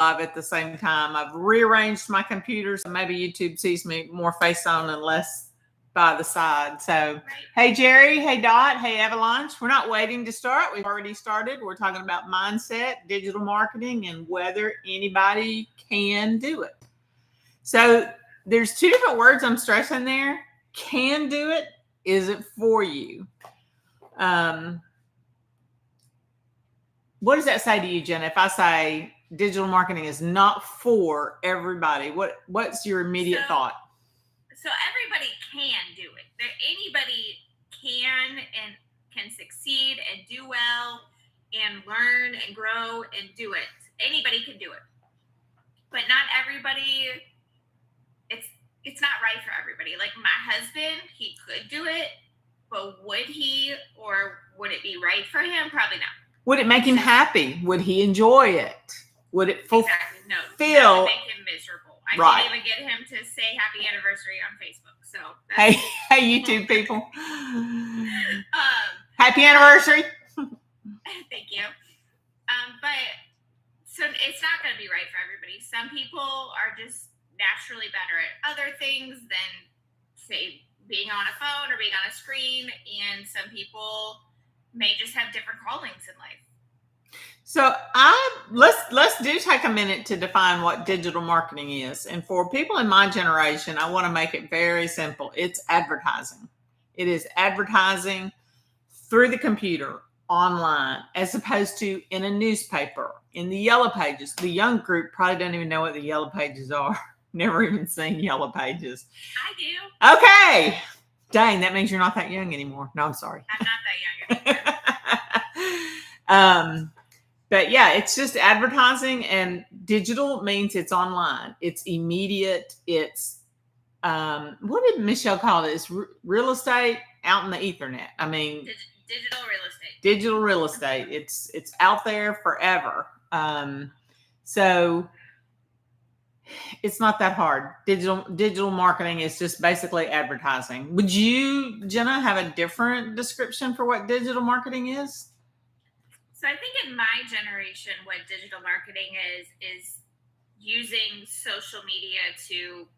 live at the same time. I've rearranged my computer so maybe YouTube sees me more face on and less by the side. So, hey, Jerry. Hey, Dot. Hey, Avalanche. We're not waiting to start. We've already started. We're talking about mindset, digital marketing, and whether anybody can do it. So there's two different words I'm stressing there. Can do it. Is it for you? What does that say to you, Jenna? If I say digital marketing is not for everybody, what's your immediate thought? So everybody can do it. Anybody can succeed and do well and learn and grow and do it. Anybody can do it. But not everybody, it's not right for everybody. Like my husband, he could do it, but would he, or would it be right for him? Probably not. Would it make him happy? Would he enjoy it? Would it fulfill? Exactly. No, that would make him miserable. I can't even get him to say happy anniversary on Facebook. So hey, YouTube people, happy anniversary. Thank you. But so it's not going to be right for everybody. Some people are just naturally better at other things than, say, being on a phone or being on a screen, and some people may just have different callings in life. So let's take a minute to define what digital marketing is. And for people in my generation, I want to make it very simple. It's advertising. It is advertising through the computer, online, as opposed to in a newspaper, in the yellow pages. The young group probably don't even know what the yellow pages are. Never even seen yellow pages. I do. Okay. Dang, that means you're not that young anymore. No, I'm sorry. I'm not that young anymore. But yeah, it's just advertising, and digital means it's online. It's immediate. It's, what did Michelle call it? It's real estate out in the ethernet. I mean, digital real estate. Digital real estate. It's out there forever. So it's not that hard. Digital marketing is just basically advertising. Would you, Jenna, have a different description for what digital marketing is? So I think in my generation, what digital marketing is using social media to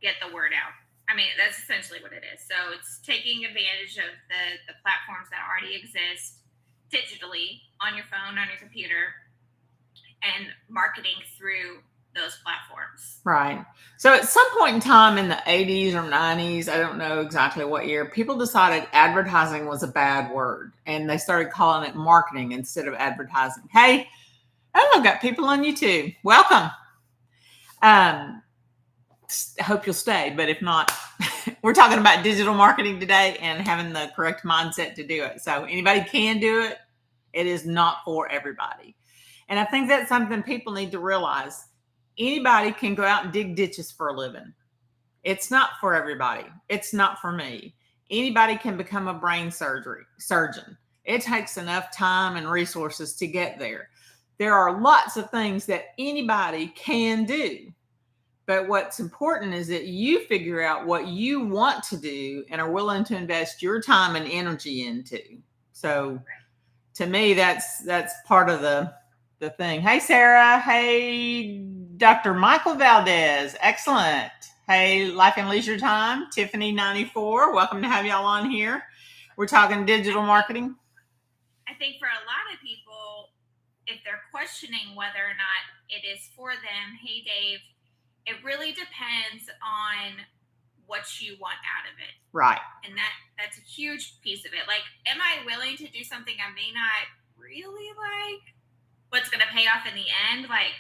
get the word out. I mean, that's essentially what it is. So it's taking advantage of the platforms that already exist digitally on your phone, on your computer, and marketing through those platforms. Right. So at some point in time in the 80s or 90s, I don't know exactly what year, people decided advertising was a bad word, and they started calling it marketing instead of advertising. Hey, I've got people on YouTube. Welcome. I hope you'll stay, but if not, we're talking about digital marketing today and having the correct mindset to do it. So anybody can do it. It is not for everybody. And I think that's something people need to realize. Anybody can go out and dig ditches for a living. It's not for everybody. It's not for me. Anybody can become a brain surgeon. It takes enough time and resources to get there. There are lots of things that anybody can do. But what's important is that you figure out what you want to do and are willing to invest your time and energy into. So to me, that's part of the thing. Hey, Sarah. Hey, Dr. Michael Valdez. Excellent. Hey, Life and Leisure Time. Tiffany 94. Welcome to have y'all on here. We're talking digital marketing. I think for a lot of people, if they're questioning whether or not it is for them, hey, Dave, it really depends on what you want out of it. Right. And that's a huge piece of it. Like, am I willing to do something I may not really like? What's going to pay off in the end? Like,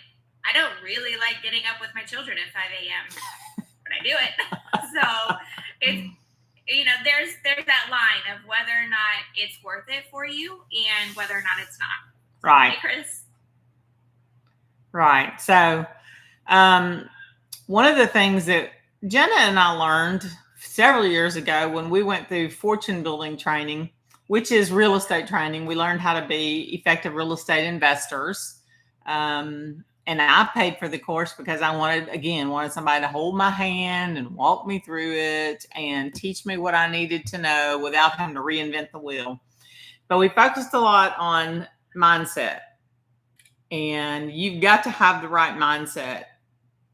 I don't really like getting up with my children at 5 a.m., but I do it. So it's, there's that line of whether or not it's worth it for you and whether or not it's not. Right. Hey, Chris. Right. So, one of the things that Jenna and I learned several years ago when we went through fortune building training, which is real estate training, we learned how to be effective real estate investors. And I paid for the course because I wanted somebody to hold my hand and walk me through it and teach me what I needed to know without having to reinvent the wheel. But we focused a lot on mindset. and you've got to have the right mindset.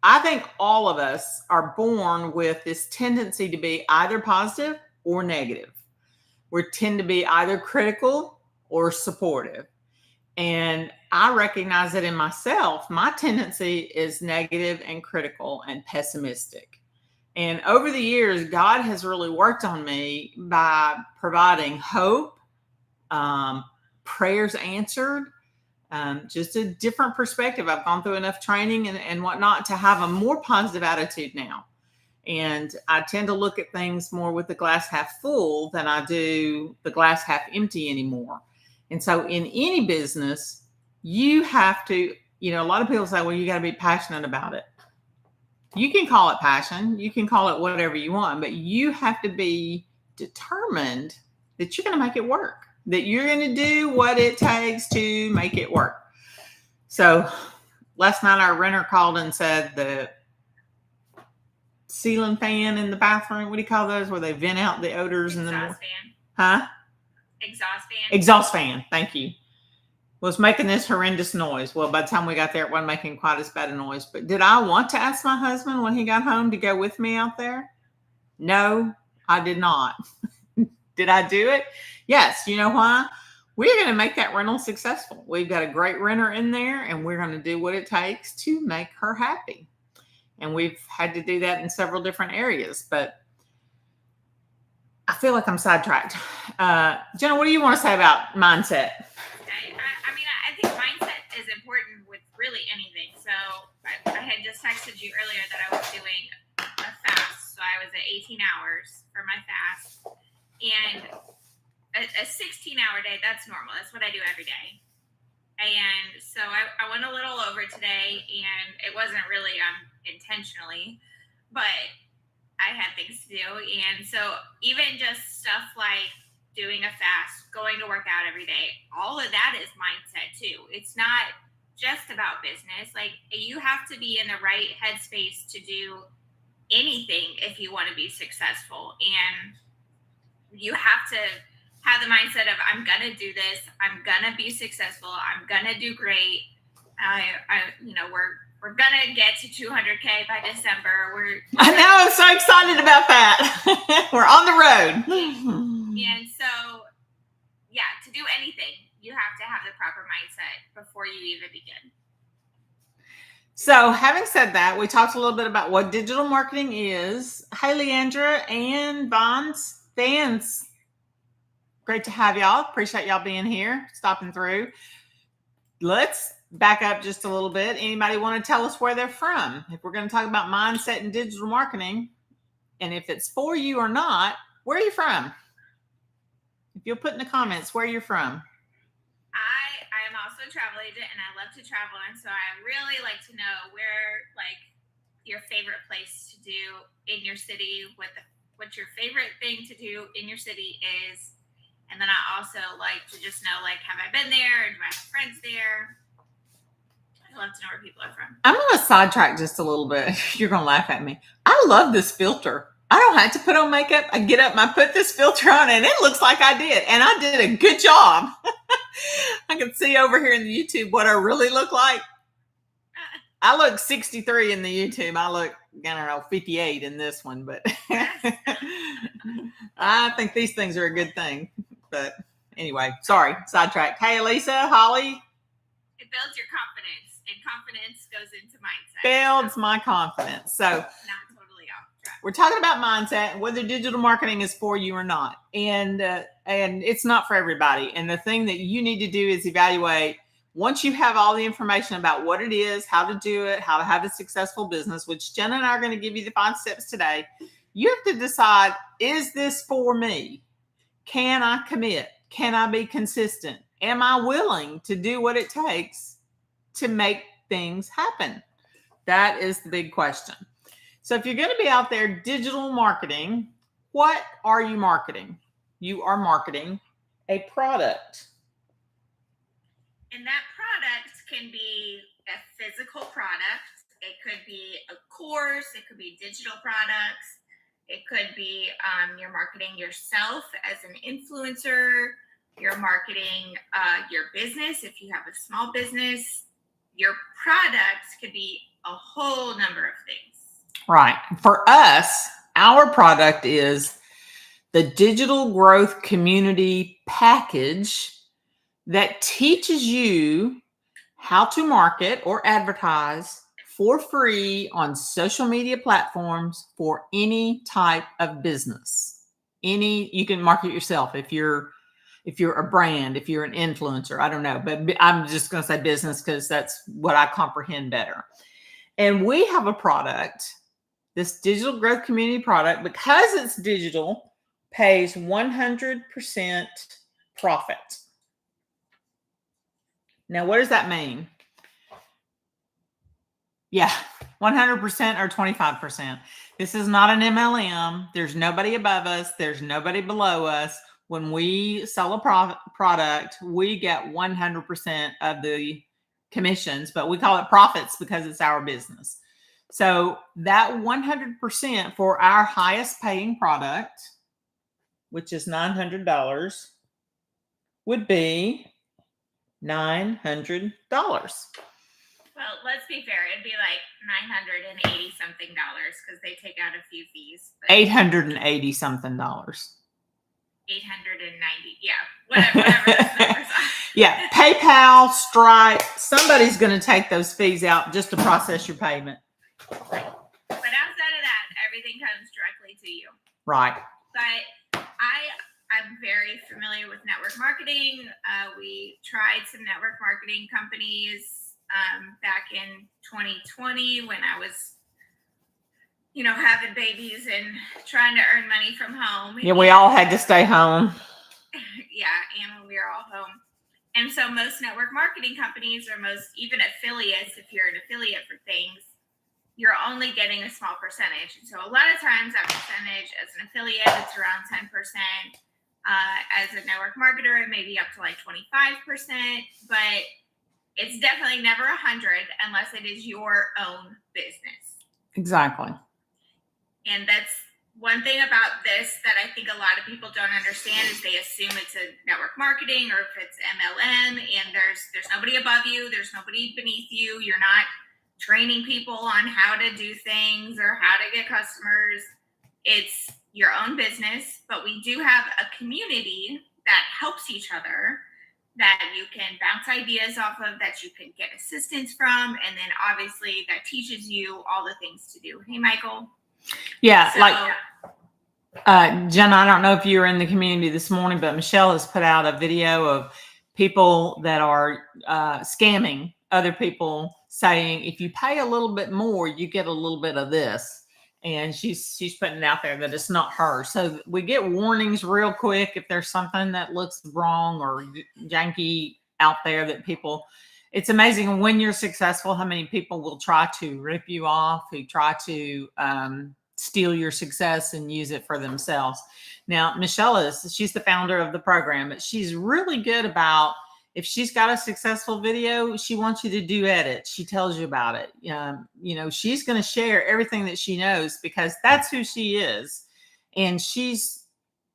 I think all of us are born with this tendency to be either positive or negative. We tend to be either critical or supportive. And I recognize that in myself, my tendency is negative and critical and pessimistic. And over the years, God has really worked on me by providing hope, um, prayers answered, just a different perspective. I've gone through enough training and whatnot to have a more positive attitude now. And I tend to look at things more with the glass half full than I do the glass half empty anymore. And so in any business, you have to, a lot of people say, well, you got to be passionate about it. You can call it passion, you can call it whatever you want, but you have to be determined that you're going to make it work, that you're going to do what it takes to make it work. So last night our renter called and said the ceiling fan in the bathroom, what do you call those, where they vent out the odors? Exhaust fan. Huh? Exhaust fan. Exhaust fan, thank you. Was making this horrendous noise. Well, by the time we got there, it wasn't making quite as bad a noise. But did I want to ask my husband when he got home to go with me out there? No, I did not. Did I do it? Yes. You know why? We're going to make that rental successful. We've got a great renter in there, and we're going to do what it takes to make her happy. And we've had to do that in several different areas. But I feel like I'm sidetracked. Jenna, what do you want to say about mindset? I think mindset is important with really anything. So I had just texted you earlier that I was doing a fast. So I was at 18 hours for my fast. And a 16-hour day, that's normal. That's what I do every day. And so I went a little over today, and it wasn't really intentionally, but I had things to do. And so even just stuff like doing a fast, going to work out every day, all of that is mindset too. It's not just about business. Like, you have to be in the right headspace to do anything if you want to be successful. And you have to have the mindset of, I'm going to do this. I'm going to be successful. I'm going to do great. We're going to get to 200K by December. I know. I'm so excited about that. We're on the road. And so, yeah, to do anything, you have to have the proper mindset before you even begin. So having said that, we talked a little bit about what digital marketing is. Hey, Leandra and Vans. Great to have y'all. Appreciate y'all being here, stopping through. Let's back up just a little bit. Anybody want to tell us where they're from? If we're going to talk about mindset and digital marketing, and if it's for you or not, where are you from? If you'll put in the comments where you're from. I am also a travel agent, and I love to travel, and so I really like to know where, like, your favorite place to do in your city, what your favorite thing to do in your city is. And then I also like to just know, like, have I been there? Do I have friends there? I love to know where people are from. I'm going to sidetrack just a little bit. You're going to laugh at me. I love this filter. I don't have to put on makeup. I get up and I put this filter on, and it looks like I did. And I did a good job. I can see over here in the YouTube what I really look like. I look 63 in the YouTube. I look, 58 in this one. But I think these things are a good thing. But anyway, sorry, sidetracked. Hey, Elisa, Holly. It builds your confidence, and confidence goes into mindset. Builds my confidence. So not totally off track. We're talking about mindset and whether digital marketing is for you or not. And it's not for everybody. And the thing that you need to do is evaluate, once you have all the information about what it is, how to do it, how to have a successful business, which Jenna and I are going to give you the 5 steps today. You have to decide, is this for me? Can I commit? Can I be consistent? Am I willing to do what it takes to make things happen? That is the big question. So if you're going to be out there digital marketing, what are you marketing? You are marketing a product. And that product can be a physical product. It could be a course. It could be digital products. It could be you're marketing yourself as an influencer. You're marketing your business if you have a small business. Your products could be a whole number of things. Right. For us, our product is the Digital Growth Community Package that teaches you how to market or advertise for free on social media platforms for any type of business. You can market yourself if you're a brand, if you're an influencer, I don't know, but I'm just going to say business because that's what I comprehend better. And we have a product, this digital growth community product, because it's digital, pays 100% profit. Now, what does that mean? Yeah, 100% or 25%. This is not an MLM. There's nobody above us. There's nobody below us. When we sell a product, we get 100% of the commissions, but we call it profits because it's our business. So that 100% for our highest paying product, which is $900, would be $900. Well, let's be fair. It'd be like $980 something because they take out a few fees. $880 something. 890. Yeah, whatever those numbers are. Yeah, PayPal, Stripe, somebody's going to take those fees out just to process your payment. Right. But outside of that, everything comes directly to you. Right. But I'm very familiar with network marketing. We tried some network marketing companies back in 2020 when I was, having babies and trying to earn money from home. Yeah, we all had to stay home. Yeah, and when we were all home. And so most network marketing companies or most even affiliates, if you're an affiliate for things, you're only getting a small percentage. And so a lot of times that percentage as an affiliate, it's around 10%. As a network marketer, it may be up to like 25%, but it's definitely never 100 unless it is your own business. Exactly. And that's one thing about this that I think a lot of people don't understand is they assume it's a network marketing or if it's MLM, and there's nobody above you, there's nobody beneath you. You're not training people on how to do things or how to get customers. It's your own business, but we do have a community that helps each other, that you can bounce ideas off of, that you can get assistance from, and then obviously that teaches you all the things to do. Hey, Michael. Yeah, Jenna, I don't know if you were in the community this morning, but Michelle has put out a video of people that are scamming other people, saying if you pay a little bit more, you get a little bit of this. And she's putting it out there that it's not her. So we get warnings real quick if there's something that looks wrong or janky out there that people. It's amazing when you're successful how many people will try to rip you off, who try to steal your success and use it for themselves. Now, Michelle she's the founder of the program, but she's really good about, if she's got a successful video, she wants you to do edits. She tells you about it. She's going to share everything that she knows because that's who she is. And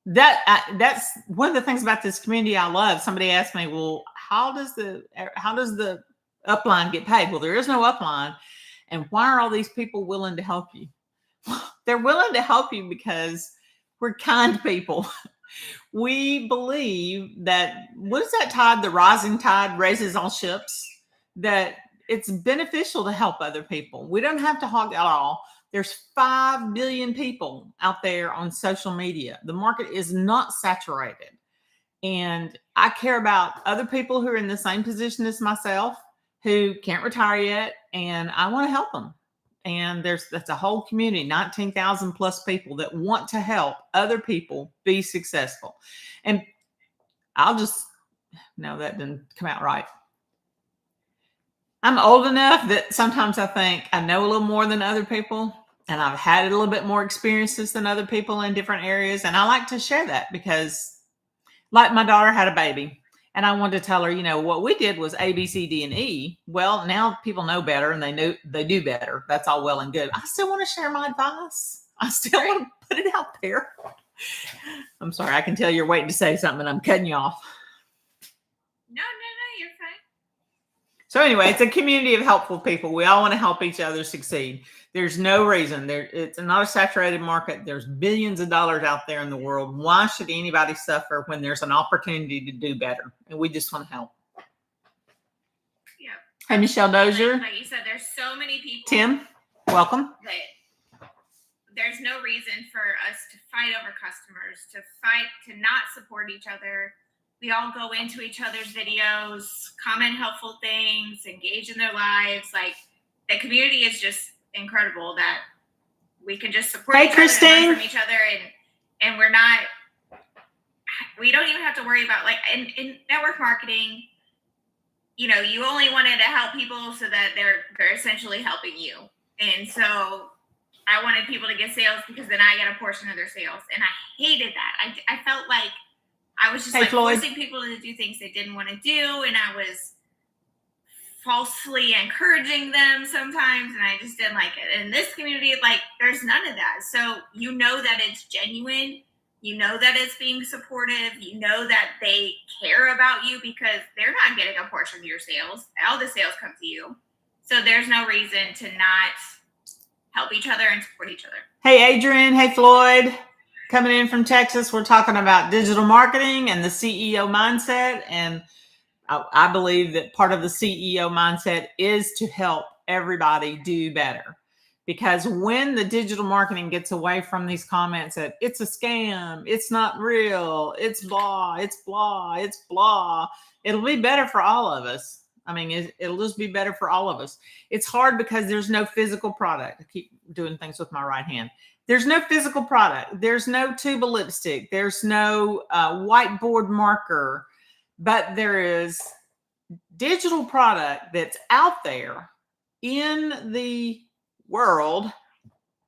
that's one of the things about this community I love. Somebody asked me, well, how does the upline get paid? Well, there is no upline. And why are all these people willing to help you? They're willing to help you because we're kind people. We believe that, what is that tide? The rising tide raises all ships. That it's beneficial to help other people. We don't have to hog it all. There's 5 billion people out there on social media. The market is not saturated. And I care about other people who are in the same position as myself, who can't retire yet, and I want to help them. And that's a whole community, 19,000 plus people that want to help other people be successful. And no, that didn't come out right. I'm old enough that sometimes I think I know a little more than other people, and I've had a little bit more experiences than other people in different areas. And I like to share that because, like, my daughter had a baby. And I wanted to tell her, what we did was A, B, C, D, and E. Well, now people know better and they do better. That's all well and good. I still want to share my advice. I still want to put it out there. I'm sorry. I can tell you're waiting to say something and I'm cutting you off. No, you're fine. So anyway, it's a community of helpful people. We all want to help each other succeed. There's no reason it's not a saturated market. There's billions of dollars out there in the world. Why should anybody suffer when there's an opportunity to do better? And we just want to help. Yeah. Hey, Michelle Dozier. Like you said, there's so many people. Tim, welcome. There's no reason for us to fight over customers, to not support each other. We all go into each other's videos, comment helpful things, engage in their lives. Like, the community is just incredible that we can just support each other and learn from each other, and we don't even have to worry about, like, in network marketing, you only wanted to help people so that they're essentially helping you. And so I wanted people to get sales because then I get a portion of their sales. And I hated that. I felt like I was just forcing people to do things they didn't want to do. And I was falsely encouraging them sometimes. And I just didn't like it. In this community, there's none of that. So that it's genuine. That it's being supportive. That they care about you because they're not getting a portion of your sales. All the sales come to you. So there's no reason to not help each other and support each other. Hey, Adrian. Hey, Floyd. Coming in from Texas. We're talking about digital marketing and the CEO mindset. And I believe that part of the CEO mindset is to help everybody do better. Because when the digital marketing gets away from these comments that it's a scam, it's not real, it's blah, it's blah, it's blah, it'll be better for all of us. I mean, it'll just be better for all of us. It's hard because there's no physical product. I keep doing things with my right hand. There's no physical product. There's no tube of lipstick. There's no whiteboard marker. But there is digital product that's out there in the world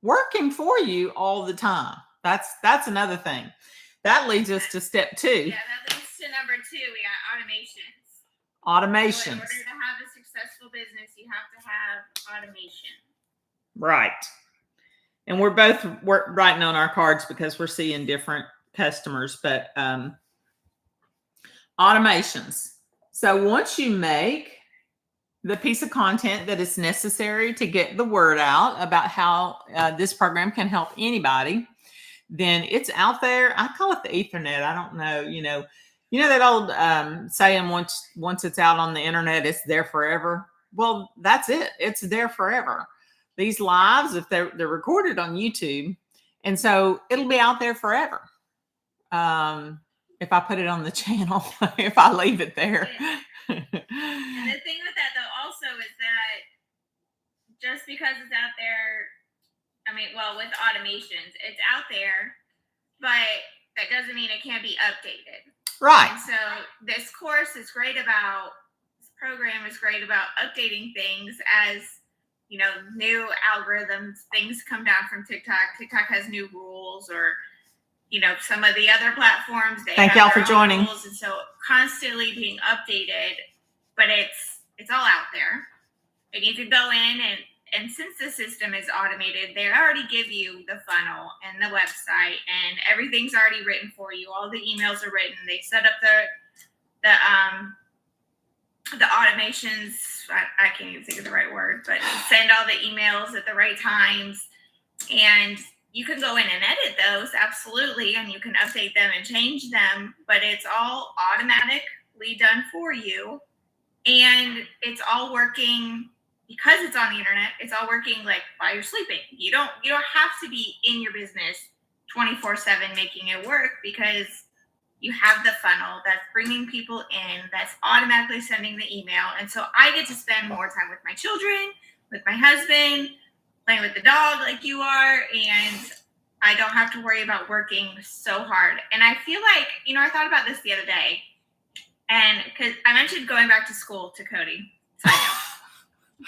working for you all the time. That's another thing. That leads us to step 2. Yeah, that leads to number 2. We got automations. So in order to have a successful business, you have to have automation. Right. And we're both writing on our cards because we're seeing different customers, but automations. So once you make the piece of content that is necessary to get the word out about how this program can help anybody, then it's out there. I call it the Ethernet. I don't know, you know that old saying, once it's out on the internet, it's there forever. Well, that's it. It's there forever. These lives, if they're recorded on YouTube, and so it'll be out there forever. If I put it on the channel, if I leave it there. And the thing with that, though, also is that just because it's out there, with automations, it's out there, but that doesn't mean it can't be updated. Right. And so this program is great about updating things as, new algorithms, things come down from TikTok. TikTok has new rules, or, some of the other platforms. Thank y'all for joining. Rules, and so constantly being updated, but it's all out there. And you can go in and since the system is automated, they already give you the funnel and the website, and everything's already written for you. All the emails are written. They set up the automations. I can't even think of the right word, but send all the emails at the right times. And you can go in and edit those, absolutely, and you can update them and change them, but it's all automatically done for you. And it's all working because it's on the internet. It's all working while you're sleeping. You don't have to be in your business 24/7 making it work, because you have the funnel that's bringing people in, that's automatically sending the email. And so I get to spend more time with my children, with my husband, playing with the dog like you are, and I don't have to worry about working so hard. And I feel like, I thought about this the other day, and because I mentioned going back to school to Cody. So I know.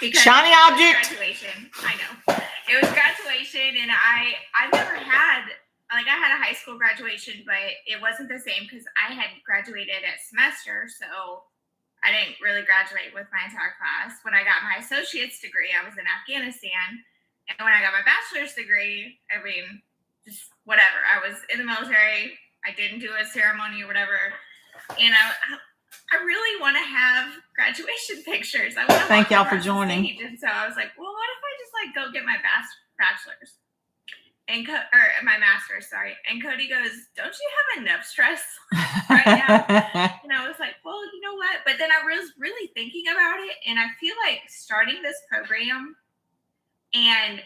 Because shiny object. Graduation. I know. It was graduation, and I've never had, I had a high school graduation, but it wasn't the same because I had graduated at semester, so I didn't really graduate with my entire class. When I got my associate's degree, I was in Afghanistan, and when I got my bachelor's degree, just whatever. I was in the military. I didn't do a ceremony or whatever, and I really want to have graduation pictures. I want to Thank y'all for joining. And so I was like, well, what if I just like go get my bachelor's and or my master's, sorry. And Cody goes, don't you have enough stress right now? And I was like, well, you know what? But then I was really thinking about it, and I feel like starting this program, and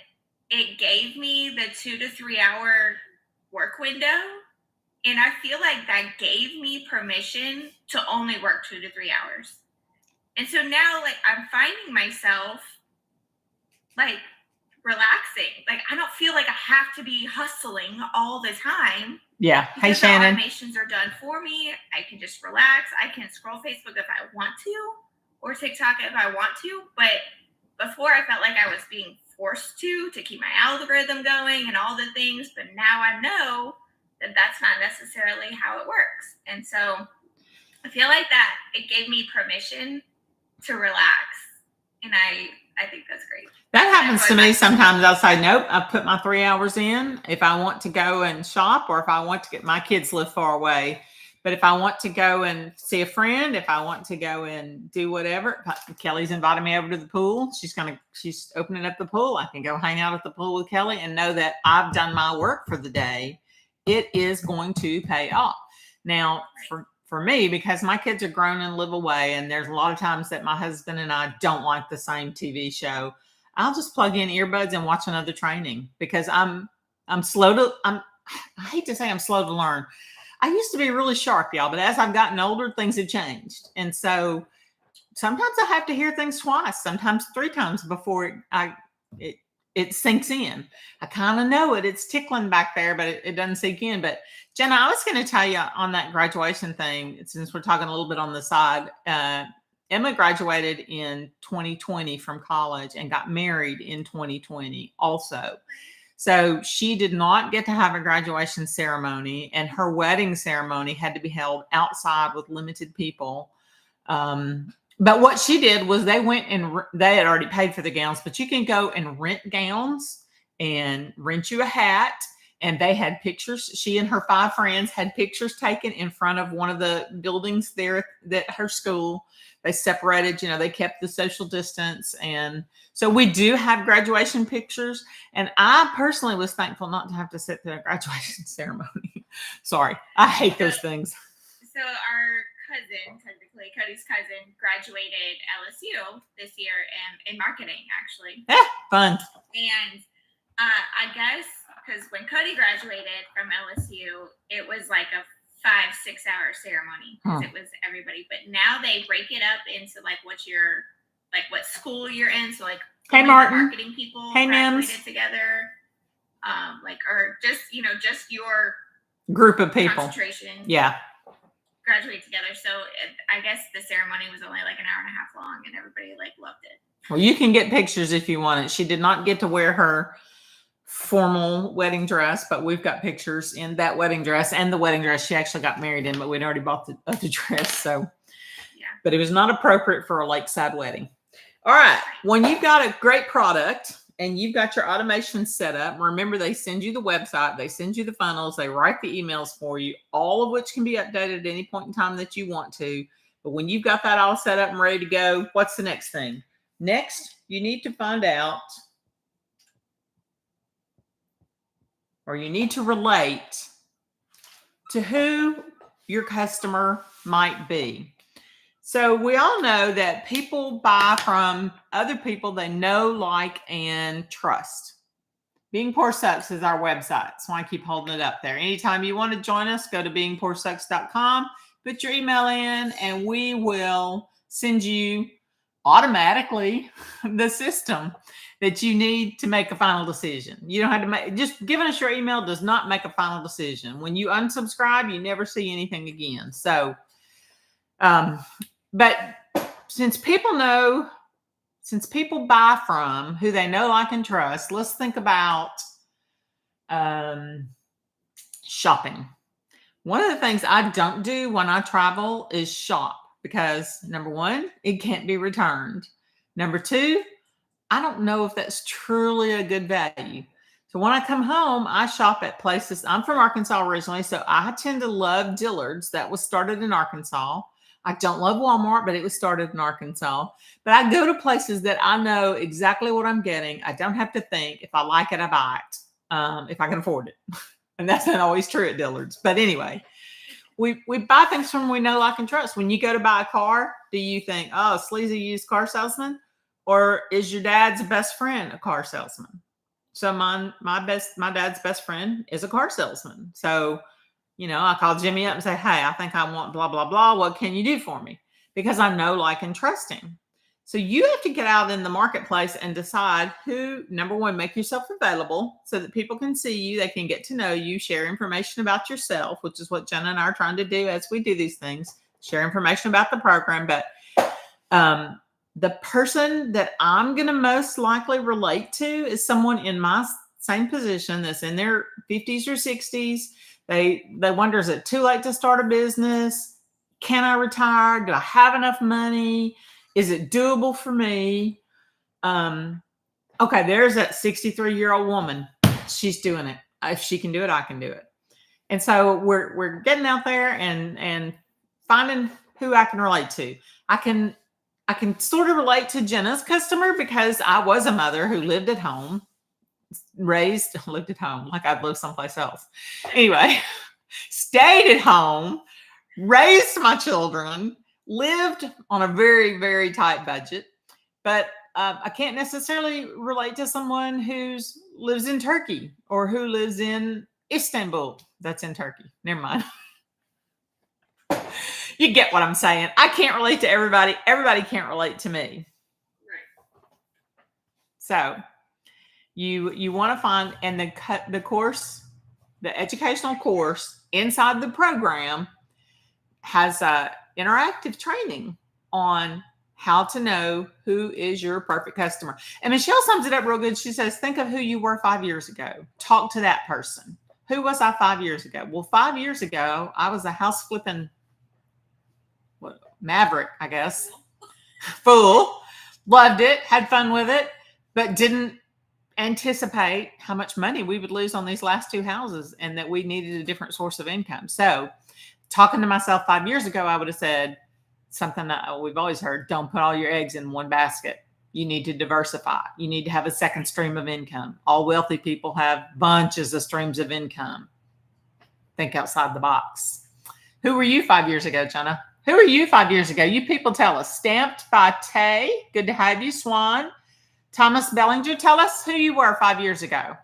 it gave me the 2 to 3 hour work window. And I feel like that gave me permission to only work 2 to 3 hours. And so now, like, I'm finding myself, like, relaxing. Like, I don't feel like I have to be hustling all the time. Yeah. Hey, Shannon. The automations are done for me. I can just relax. I can scroll Facebook if I want to, or TikTok if I want to. But before, I felt like I was being forced to keep my algorithm going and all the things. But now I know that that's not necessarily how it works. And so I feel like that it gave me permission to relax. And I think that's great. That happens to me sometimes. I'll say, nope, I've put my 3 hours in. If I want to go and shop, or if I want to get, my kids live far away, but if I want to go and see a friend, if I want to go and do whatever, Kelly's invited me over to the pool. She's opening up the pool. I can go hang out at the pool with Kelly and know that I've done my work for the day. It is going to pay off. Now, for me, because my kids are grown and live away, and there's a lot of times that my husband and I don't like the same TV show, I'll just plug in earbuds and watch another training, because I hate to say I'm slow to learn. I used to be really sharp, y'all, but as I've gotten older, things have changed. And so sometimes I have to hear things twice, sometimes 3 times before it sinks in. I kind of know it. It's tickling back there, but it doesn't sink in. But Jenna, I was going to tell you on that graduation thing, since we're talking a little bit on the side, Emma graduated in 2020 from college and got married in 2020 also. So she did not get to have a graduation ceremony, and her wedding ceremony had to be held outside with limited people. But what she did was they went and they had already paid for the gowns, but you can go and rent gowns and rent you a hat. And they had pictures. She and her 5 friends had pictures taken in front of one of the buildings there at her school. They separated, they kept the social distance. And so we do have graduation pictures. And I personally was thankful not to have to sit through a graduation ceremony. Sorry. I hate those things. So our cousin, technically Cody's cousin, graduated LSU this year in marketing, actually. Yeah, fun. And I guess because when Cody graduated from LSU, it was like a 5-6 hour ceremony because it was everybody. But now they break it up into like what school you're in. So like, hey Martin, marketing people graduated together, or just just your group of people, concentration, graduate together. So I guess the ceremony was only like an hour and a half long, and everybody loved it. Well, you can get pictures if you want it. She did not get to wear her formal wedding dress, but we've got pictures in that wedding dress and the wedding dress she actually got married in, but we'd already bought the dress. So, but it was not appropriate for a lakeside wedding. All right. When you've got a great product and you've got your automation set up, remember they send you the website, they send you the funnels, they write the emails for you, all of which can be updated at any point in time that you want to. But when you've got that all set up and ready to go, what's the next thing? Next, you need to find out, or you need to relate to who your customer might be. So we all know that people buy from other people they know, like, and trust. Being Poor Sucks is our website, so I keep holding it up there. Anytime you want to join us, go to beingpoorsucks.com, put your email in, and we will send you automatically the system that you need to make a final decision. You don't have to make, just giving us your email does not make a final decision. When you unsubscribe, you never see anything again. So, but since people buy from who they know, like, and trust, let's think about shopping. One of the things I don't do when I travel is shop, because number one, it can't be returned. Number two, I don't know if that's truly a good value. So when I come home, I shop at places. I'm from Arkansas originally, so I tend to love Dillard's. That was started in Arkansas. I don't love Walmart, but it was started in Arkansas. But I go to places that I know exactly what I'm getting. I don't have to think. If I like it, I buy it. If I can afford it. And that's not always true at Dillard's. But anyway, we buy things from we know, like, and trust. When you go to buy a car, do you think, oh, sleazy used car salesman? Or is your dad's best friend a car salesman? So my dad's best friend is a car salesman. So, I call Jimmy up and say, hey, I think I want blah, blah, blah. What can you do for me? Because I know, like, and trust him. So you have to get out in the marketplace and decide who, number one, make yourself available so that people can see you, they can get to know you, share information about yourself, which is what Jenna and I are trying to do as we do these things, share information about the program. But the person that I'm going to most likely relate to is someone in my same position that's in their 50s or 60s. They wonder, is it too late to start a business? Can I retire? Do I have enough money? Is it doable for me? Okay, there's that 63-year-old woman. She's doing it. If she can do it, I can do it. And so we're getting out there and finding who I can relate to. I can sort of relate to Jenna's customer because I was a mother who lived at home, lived at home like I'd lived someplace else. Anyway, stayed at home, raised my children, lived on a very, very tight budget. But I can't necessarily relate to someone who lives in Turkey or who lives in Istanbul. That's in Turkey. Never mind. You get what I'm saying. I can't relate to everybody. Everybody can't relate to me. Right. So you want to find, and the course, the educational course inside the program has interactive training on how to know who is your perfect customer. And Michelle sums it up real good. She says, think of who you were 5 years ago. Talk to that person. Who was I 5 years ago? Well, 5 years ago, I was a house flipping maverick, I guess. Fool. Loved it, had fun with it, but didn't anticipate how much money we would lose on these last two houses and that we needed a different source of income. So talking to myself 5 years ago, I would have said something that we've always heard: don't put all your eggs in one basket. You need to diversify. You need to have a second stream of income. All wealthy people have bunches of streams of income. Think outside the box. Who were you 5 years ago, Jenna? Who are you 5 years ago? You people tell us. Stamped by Tay. Good to have you, Swan. Thomas Bellinger, tell us who you were 5 years ago.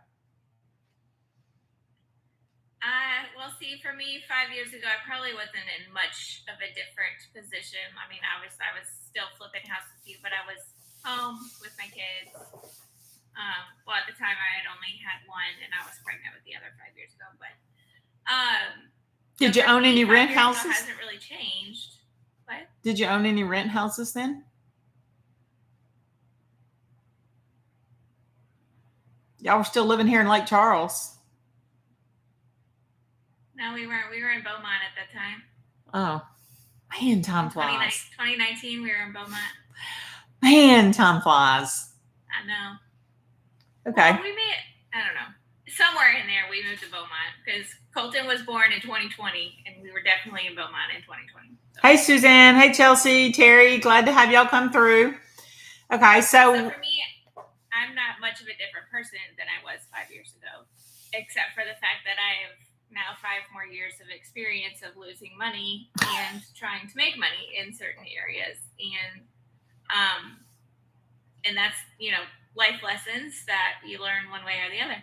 Well, see, for me, 5 years ago, I probably wasn't in much of a different position. I mean, I was still flipping houses, but I was home with my kids. Well, at the time, I had only had one, and I was pregnant with the other 5 years ago. But did you own any rent houses? It hasn't really changed. What? Did you own any rent houses then? Y'all were still living here in Lake Charles. No, we weren't. We were in Beaumont at that time. Oh, man, time flies. 2019, we were in Beaumont. Man, time flies. I know. Okay. Well, I don't know. Somewhere in there, we moved to Beaumont because Colton was born in 2020, and we were definitely in Beaumont in 2020. So. Hey, Suzanne. Hey, Chelsea. Terry. Glad to have y'all come through. Okay, so for me, I'm not much of a different person than I was 5 years ago, except for the fact that I have now 5 more years of experience of losing money and trying to make money in certain areas. And that's, life lessons that you learn one way or the other.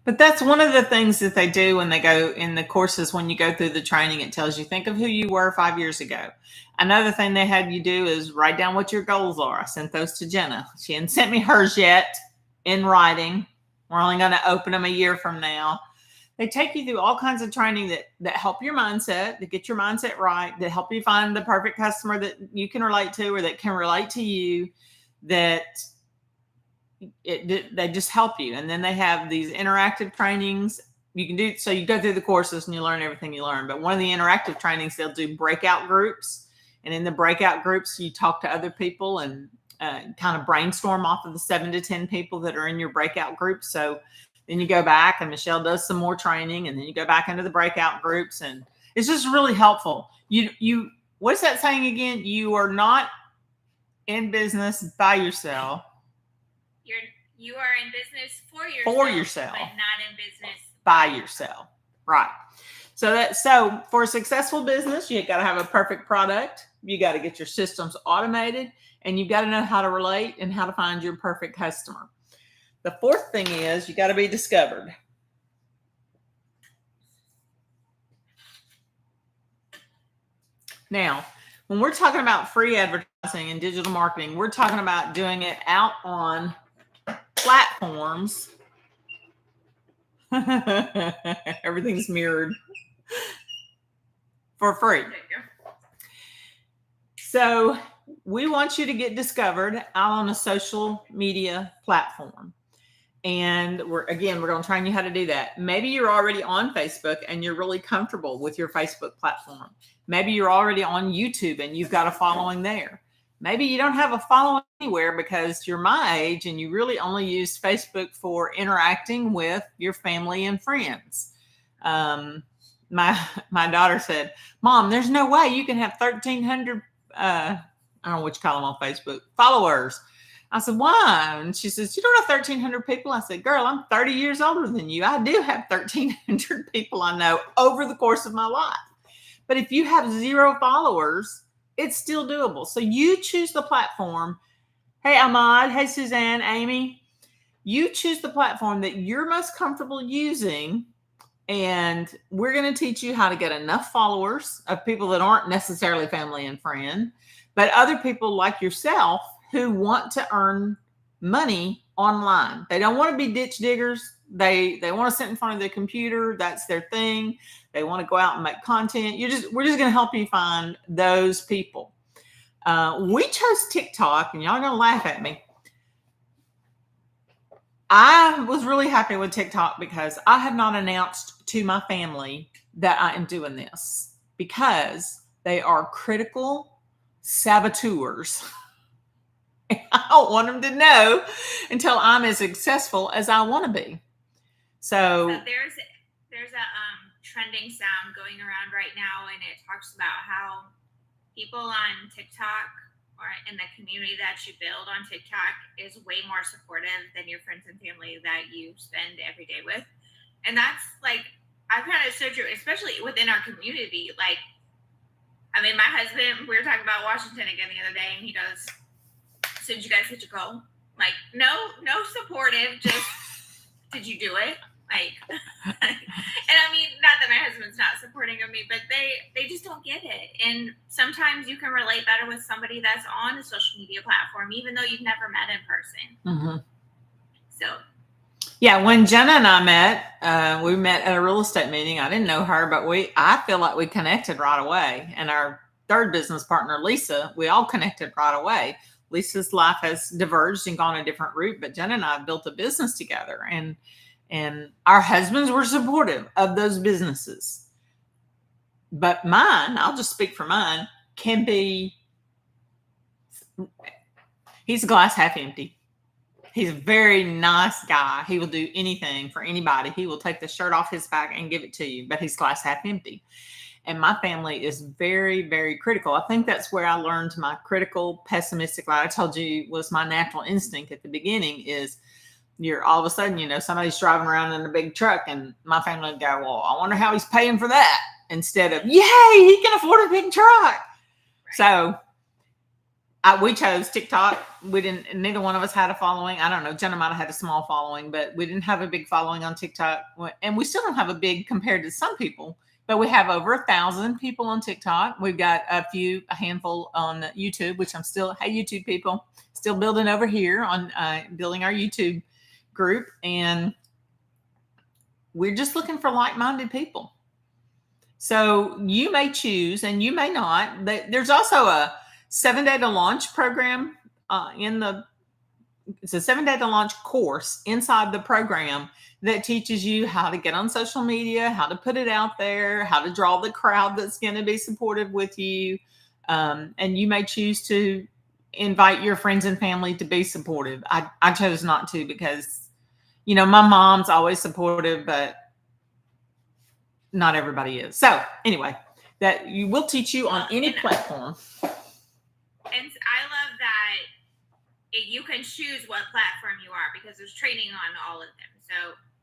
But that's one of the things that they do when they go in the courses. When you go through the training, it tells you, think of who you were 5 years ago. Another thing they had you do is write down what your goals are. I sent those to Jenna. She hadn't sent me hers yet in writing. We're only going to open them a year from now. They take you through all kinds of training that help your mindset, that get your mindset right, that help you find the perfect customer that you can relate to or that can relate to you, they just help you. And then they have these interactive trainings you can do. So you go through the courses and you learn everything you learn. But one of the interactive trainings, they'll do breakout groups. And in the breakout groups, you talk to other people and kind of brainstorm off of the 7 to 10 people that are in your breakout group. So then you go back and Michelle does some more training, and then you go back into the breakout groups, and it's just really helpful. what's that saying again? You are not in business by yourself. You are in business for yourself, but not in business by yourself. Right. So for a successful business, you got to have a perfect product. You got to get your systems automated, and you got to know how to relate and how to find your perfect customer. The fourth thing is you got to be discovered. Now, when we're talking about free advertising and digital marketing, we're talking about doing it out on platforms. Everything's mirrored for free. So we want you to get discovered out on a social media platform. And we're going to train you how to do that. Maybe you're already on Facebook and you're really comfortable with your Facebook platform. Maybe you're already on YouTube and you've got a following there. Maybe you don't have a following anywhere because you're my age and you really only use Facebook for interacting with your family and friends. My daughter said, "Mom, there's no way you can have 1,300, I don't know what you call them on Facebook, followers." I said, "Why?" And she says, "You don't have 1,300 people." I said, "Girl, I'm 30 years older than you. I do have 1,300 people I know over the course of my life. But if you have 0 followers, it's still doable." So you choose the platform. Hey, Ahmad. Hey, Suzanne, Amy. You choose the platform that you're most comfortable using. And we're going to teach you how to get enough followers of people that aren't necessarily family and friend, but other people like yourself who want to earn money online. They don't want to be ditch diggers. They want to sit in front of their computer. That's their thing. They want to go out and make content. We're just going to help you find those people. We chose TikTok, and y'all are going to laugh at me. I was really happy with TikTok because I have not announced to my family that I am doing this because they are critical saboteurs. I don't want them to know until I'm as successful as I want to be. So there's a trending sound going around right now, and it talks about how people on TikTok or in the community that you build on TikTok is way more supportive than your friends and family that you spend every day with. And that's like, I kind of so true, especially within our community. Like, I mean, my husband, we were talking about Washington again the other day, and he goes, "So did you guys hit your goal?" Like, no supportive, just, did you do it? Like, and I mean, not that my husband's not supporting of me, but they just don't get it. And sometimes you can relate better with somebody that's on a social media platform, even though you've never met in person. Mm-hmm. So. Yeah, when Jenna and I met, we met at a real estate meeting. I didn't know her, but I feel like we connected right away. And our third business partner, Lisa, we all connected right away. Lisa's life has diverged and gone a different route, but Jenna and I built a business together, and our husbands were supportive of those businesses. But mine, I'll just speak for mine, can be, he's a glass half empty. He's a very nice guy. He will do anything for anybody. He will take the shirt off his back and give it to you, but he's glass half empty. And my family is very, very critical. I think that's where I learned my critical, pessimistic, like I told you was my natural instinct at the beginning, is you're all of a sudden, somebody's driving around in a big truck, and my family would go, "Well, I wonder how he's paying for that," instead of, "Yay, he can afford a big truck." Right. So we chose TikTok. Neither one of us had a following. I don't know. Jenna might have had a small following, but we didn't have a big following on TikTok. And we still don't have a big compared to some people, but we have over 1,000 people on TikTok. We've got a handful on YouTube, which I'm still, hey, YouTube people, still building over here on building our YouTube group. And we're just looking for like-minded people. So you may choose and you may not. There's also a 7-day to launch program it's a 7-day to launch course inside the program that teaches you how to get on social media, how to put it out there, how to draw the crowd that's going to be supportive with you. And you may choose to invite your friends and family to be supportive. I chose not to because, my mom's always supportive, but not everybody is. So anyway, that you will teach you on any and platform. And I love that you can choose what platform you are because there's training on all of them. So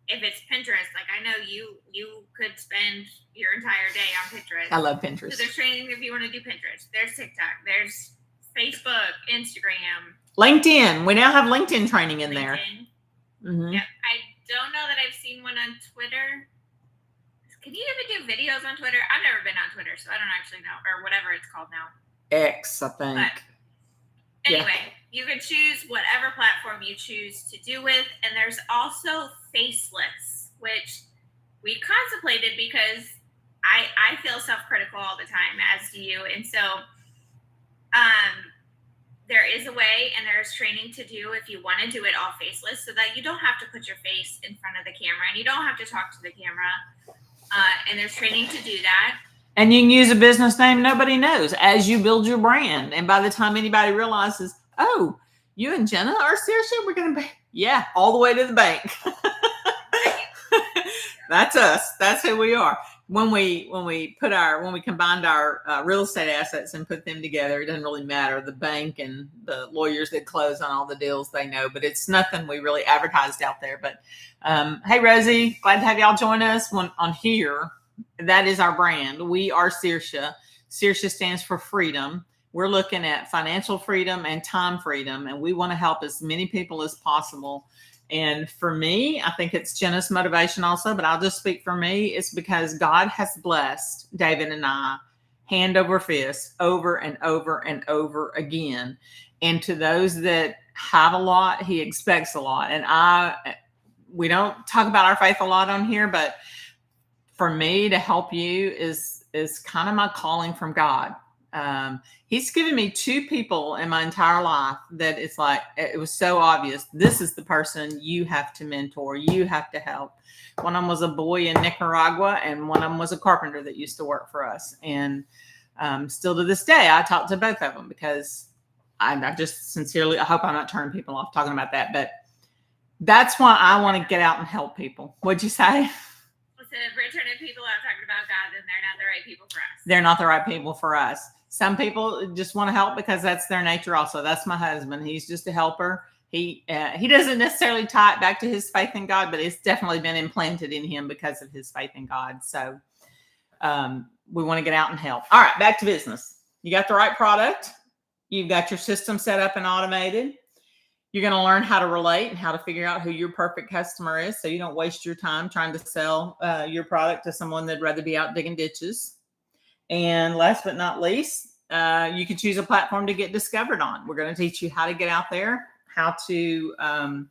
if it's Pinterest, like I know you could spend your entire day on Pinterest. I love Pinterest. So there's training if you want to do Pinterest. There's TikTok. There's Facebook, Instagram. LinkedIn. We now have LinkedIn training in there. Mm-hmm. Yep. I don't know that I've seen one on Twitter. Can you even do videos on Twitter? I've never been on Twitter, so I don't actually know, or whatever it's called now. X, I think. But anyway, you can choose whatever platform you choose to do with. And there's also faceless, which we contemplated because I feel self-critical all the time, as do you. And so there is a way and there's training to do if you want to do it all faceless so that you don't have to put your face in front of the camera and you don't have to talk to the camera. And there's training to do that. And you can use a business name nobody knows as you build your brand. And by the time anybody realizes, oh, you and Jenna are Siersha, we're going to be, all the way to the bank. That's us. That's who we are. When we combined our real estate assets and put them together, it doesn't really matter. The bank and the lawyers that close on all the deals, they know, but it's nothing we really advertised out there. But hey, Rosie, glad to have y'all join us on here. That is our brand. We are Siersha. Siersha stands for freedom. We're looking at financial freedom and time freedom, and we want to help as many people as possible. And for me, I think it's Jenna's motivation also, but I'll just speak for me. It's because God has blessed David and I hand over fist over and over and over again. And to those that have a lot, he expects a lot. And we don't talk about our faith a lot on here, but for me to help you is kind of my calling from God. He's given me two people in my entire life that it's like, it was so obvious. This is the person you have to mentor. You have to help. One of them was a boy in Nicaragua and one of them was a carpenter that used to work for us. And still to this day, I talk to both of them because I just sincerely, I hope I'm not turning people off talking about that, but that's why I want to get out and help people. What'd you say? If we're turning people out talking about God, then they're not the right people for us. They're not the right people for us. Some people just want to help because that's their nature also. That's my husband. He's just a helper. He doesn't necessarily tie it back to his faith in God, but it's definitely been implanted in him because of his faith in God. So we want to get out and help. All right, back to business. You got the right product. You've got your system set up and automated. You're going to learn how to relate and how to figure out who your perfect customer is so you don't waste your time trying to sell your product to someone that'd rather be out digging ditches. And last but not least, you can choose a platform to get discovered on. We're going to teach you how to get out there, how to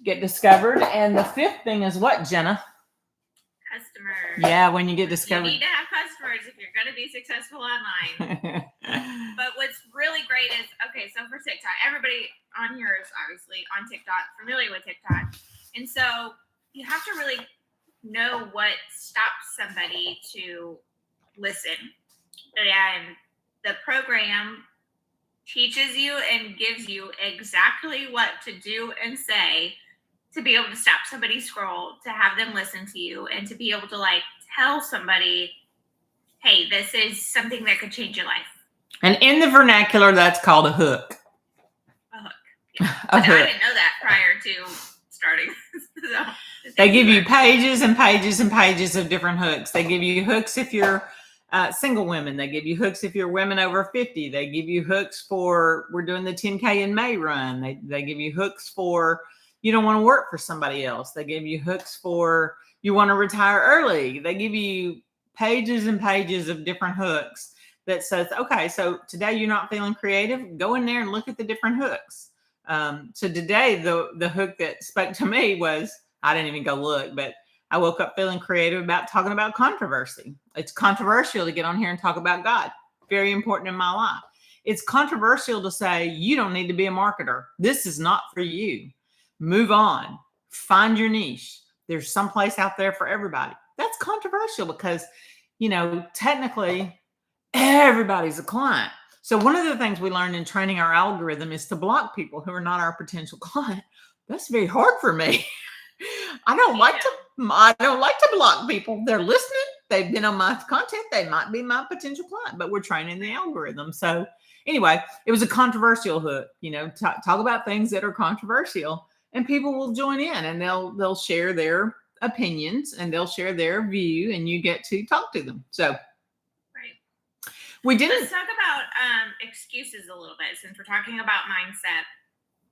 get discovered. And the fifth thing is what, Jenna? Customers. Yeah, when you get discovered. You need to have customers if you're going to be successful online. But what's really great is, okay, so for TikTok, everybody on here is obviously on TikTok, familiar with TikTok. And so you have to really know what stops somebody to listen. And the program teaches you and gives you exactly what to do and say to be able to stop somebody's scroll, to have them listen to you, and to be able to like tell somebody, hey, this is something that could change your life. And in the vernacular, that's called a hook. A hook. Yeah. I didn't know that prior to starting. So, they give you pages and pages and pages of different hooks. They give you hooks if you're single women. They give you hooks if you're women over 50. They give you hooks for, we're doing the 10K in May run. They give you hooks for, you don't want to work for somebody else. They give you hooks for, you want to retire early. They give you pages and pages of different hooks that says, okay, so today you're not feeling creative, go in there and look at the different hooks. So today, the hook that spoke to me was, I didn't even go look, but I woke up feeling creative about talking about controversy. It's controversial to get on here and talk about God. Very important in my life. It's controversial to say, you don't need to be a marketer. This is not for you. Move on. Find your niche. There's some place out there for everybody. That's controversial because, technically, everybody's a client. So one of the things we learned in training our algorithm is to block people who are not our potential client. That's very hard for me. I don't like to block people. They're listening. they've been on my content. They might be my potential client, but we're training the algorithm. So anyway, it was a controversial hook, talk about things that are controversial, and people will join in and they'll share their opinions and they'll share their view, and you get to talk to them. So we didn't. Let's talk about excuses a little bit, since we're talking about mindset.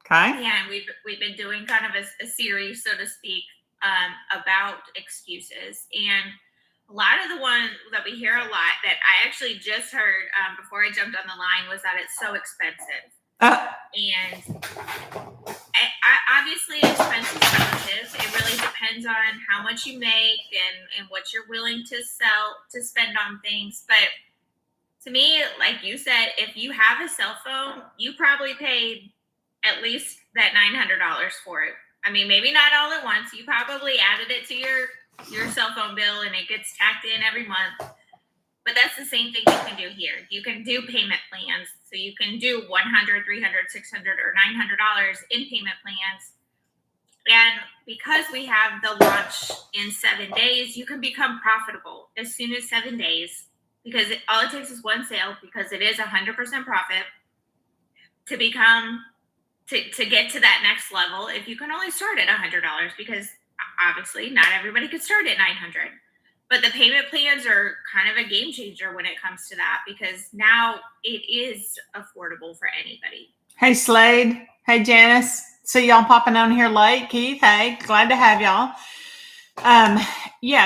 Okay. Yeah, and we've been doing kind of a series, so to speak, about excuses. And a lot of the one that we hear a lot that I actually just heard before I jumped on the line was that it's so expensive. And obviously, expense is relative. It really depends on how much you make and what you're willing to spend on things. But to me, like you said, if you have a cell phone, you probably paid at least that $900 for it. I mean, maybe not all at once. You probably added it to your cell phone bill and it gets tacked in every month. But that's the same thing you can do here. You can do payment plans. So you can do $100, $300, $600, or $900 in payment plans. And because we have the launch in 7 days, you can become profitable as soon as 7 days, because all it takes is one sale, because it is 100% profit to become to get to that next level. If you can only start at $100, because obviously not everybody could start at $900. But the payment plans are kind of a game changer when it comes to that, because now it is affordable for anybody. Hey, Slade. Hey, Janice. See y'all popping on here late. Keith, hey, glad to have y'all.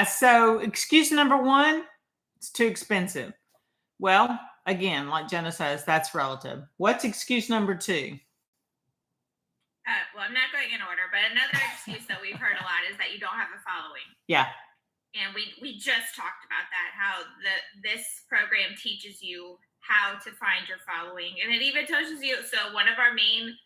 So excuse number one, it's too expensive. Well, again, like Jenna says, that's relative. What's excuse number two? Well, I'm not going in order, but another excuse that we've heard a lot is that you don't have a following. Yeah. And we just talked about that, how this program teaches you how to find your following. And it even teaches you, so one of our main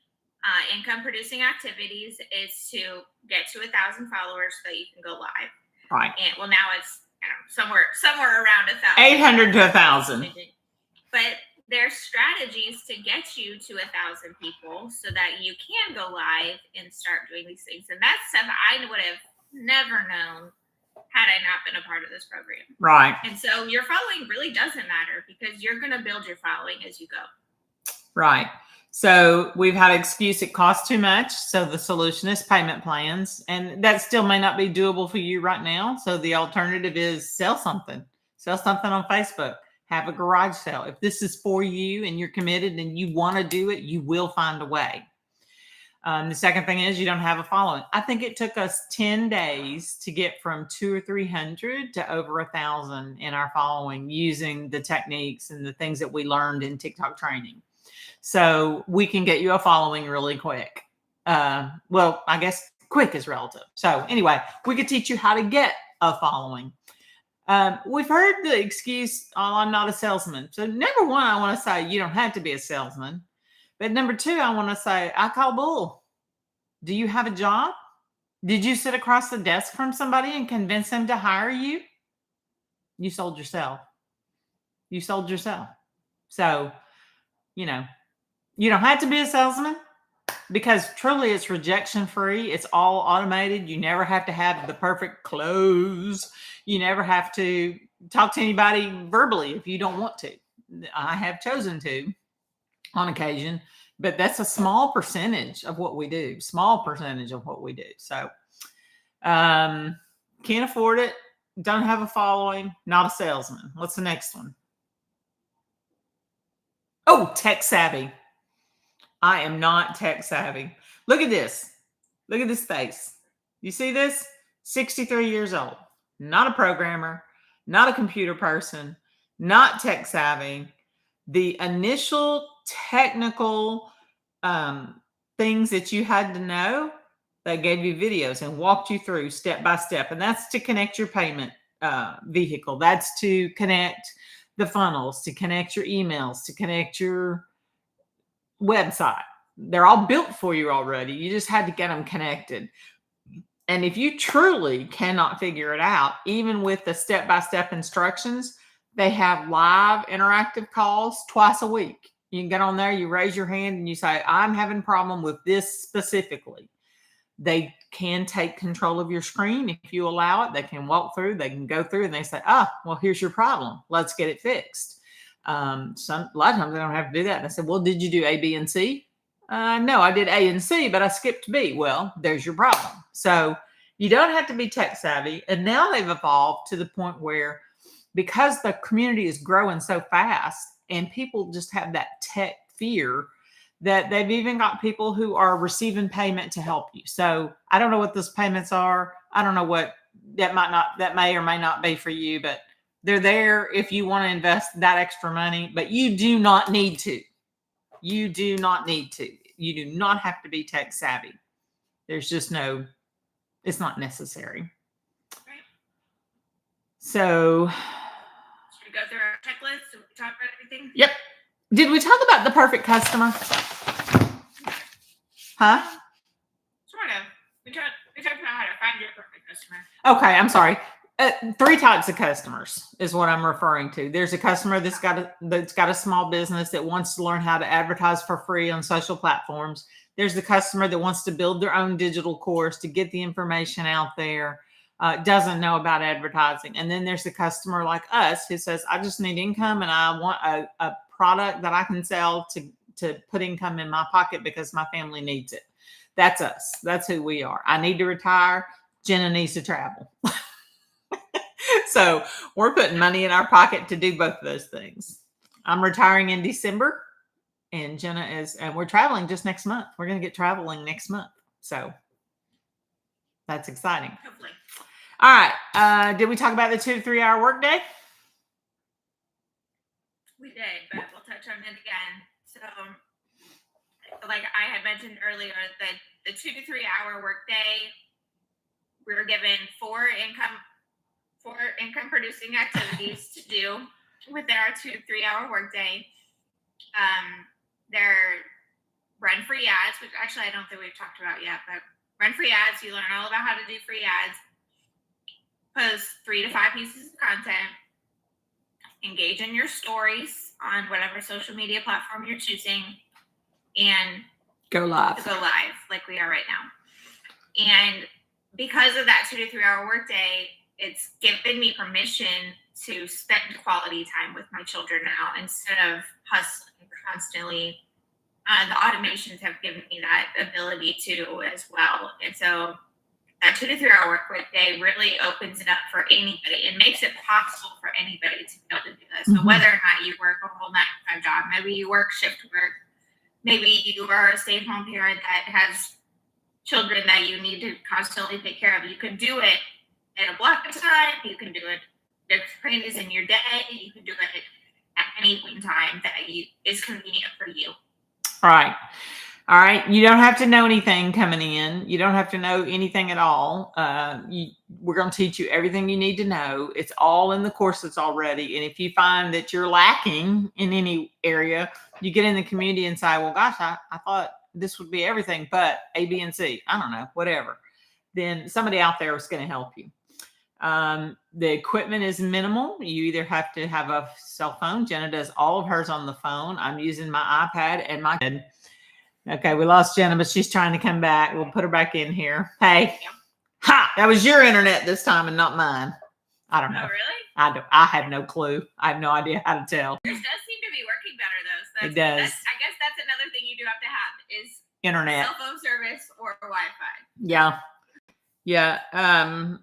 income producing activities is to get to 1,000 followers so that you can go live. Right. And well, now it's somewhere around 1,000. 800 to 1,000. But there's strategies to get you to 1,000 people so that you can go live and start doing these things. And that's stuff I would have never known had I not been a part of this program. Right. And so your following really doesn't matter, because you're going to build your following as you go. Right. So we've had excuse, it costs too much. So the solution is payment plans. And that still may not be doable for you right now. So the alternative is sell something on Facebook, have a garage sale. If this is for you and you're committed and you want to do it, you will find a way. The second thing is you don't have a following. I think it took us 10 days to get from 200 or 300 to over 1,000 in our following, using the techniques and the things that we learned in TikTok training. So we can get you a following really quick. Well, I guess quick is relative. So anyway, we could teach you how to get a following. We've heard the excuse, oh, I'm not a salesman. So number one, I want to say you don't have to be a salesman. But number two, I want to say, I call bull. Do you have a job? Did you sit across the desk from somebody and convince them to hire you? You sold yourself. You sold yourself. So, you don't have to be a salesman, because truly it's rejection free. It's all automated. You never have to have the perfect close. You never have to talk to anybody verbally if you don't want to. I have chosen to on occasion, but that's a small percentage of what we do. So, can't afford it. Don't have a following. Not a salesman. What's the next one? Oh, tech savvy. I am not tech savvy. Look at this. Look at this face. You see this? 63 years old. Not a programmer. Not a computer person. Not tech savvy. The initial technical things that you had to know, they gave you videos and walked you through step by step. And that's to connect your payment vehicle. That's to connect the funnels, to connect your emails, to connect your website. They're all built for you already. You just had to get them connected. And if you truly cannot figure it out, even with the step-by-step instructions, they have live interactive calls twice a week. You can get on there, you raise your hand and you say, I'm having a problem with this specifically. They can take control of your screen if you allow it. They can walk through, they can go through, and they say, well, here's your problem. Let's get it fixed. A lot of times they don't have to do that. And I said, well, did you do A, B, and C? No, I did A and C, but I skipped B. Well, there's your problem. So you don't have to be tech savvy. And now they've evolved to the point where, because the community is growing so fast and people just have that tech fear, that they've even got people who are receiving payment to help you. So I don't know what those payments are. I don't know what that may or may not be for you, but they're there if you want to invest that extra money, but you do not need to. You do not need to. You do not have to be tech savvy. There's just it's not necessary. Right. So should we go through our checklist? Did we talk about everything? Yep. Did we talk about the perfect customer? Huh? Sort of. We talked about how to find your perfect customer. Okay, I'm sorry. 3 types of customers is what I'm referring to. There's a customer that's got a small business that wants to learn how to advertise for free on social platforms. There's the customer that wants to build their own digital course to get the information out there, doesn't know about advertising. And then there's the customer like us who says, I just need income and I want a product that I can sell to put income in my pocket because my family needs it. That's us. That's who we are. I need to retire. Jenna needs to travel. So we're putting money in our pocket to do both of those things. I'm retiring in December, and Jenna and we're traveling just next month. We're going to get traveling next month. So that's exciting. Hopefully. All right. Did we talk about the 2 to 3 hour workday? We did, but we'll touch on it again. So, like I had mentioned earlier, the 2 to 3 hour workday, we were given 4 income producing activities to do within our 2 to 3 hour workday. They're run free ads, which actually I don't think we've talked about yet, but run free ads. You learn all about how to do free ads, post 3 to 5 pieces of content, engage in your stories on whatever social media platform you're choosing, and go live like we are right now. And because of that 2 to 3 hour workday, it's given me permission to spend quality time with my children now instead of hustling constantly. The automations have given me that ability to as well. And so that 2 to 3 hour workday really opens it up for anybody and makes it possible for anybody to be able to do this. So whether or not you work a whole 9-to-5 job, maybe you work shift work, maybe you are a stay-at-home parent that has children that you need to constantly take care of, you can do it in a block of time. You can do it. There's trainings in your day. You can do it at any point in time that is convenient for you. All right. You don't have to know anything coming in. You don't have to know anything at all. We're going to teach you everything you need to know. It's all in the courses already. And if you find that you're lacking in any area, you get in the community and say, well, gosh, I thought this would be everything, but A, B, and C. I don't know, whatever. Then somebody out there is going to help you. The equipment is minimal. You either have to have a cell phone. Jenna does all of hers on the phone. I'm using my iPad and my kid. Okay, we lost Jenna, but she's trying to come back. We'll put her back in here. Hey, ha! That was your internet this time and not mine. I don't know. Oh, really? I have no clue. I have no idea how to tell. This does seem to be working better, though. So it does. I guess that's another thing you do have to have is internet, cell phone service, or Wi-Fi. Yeah.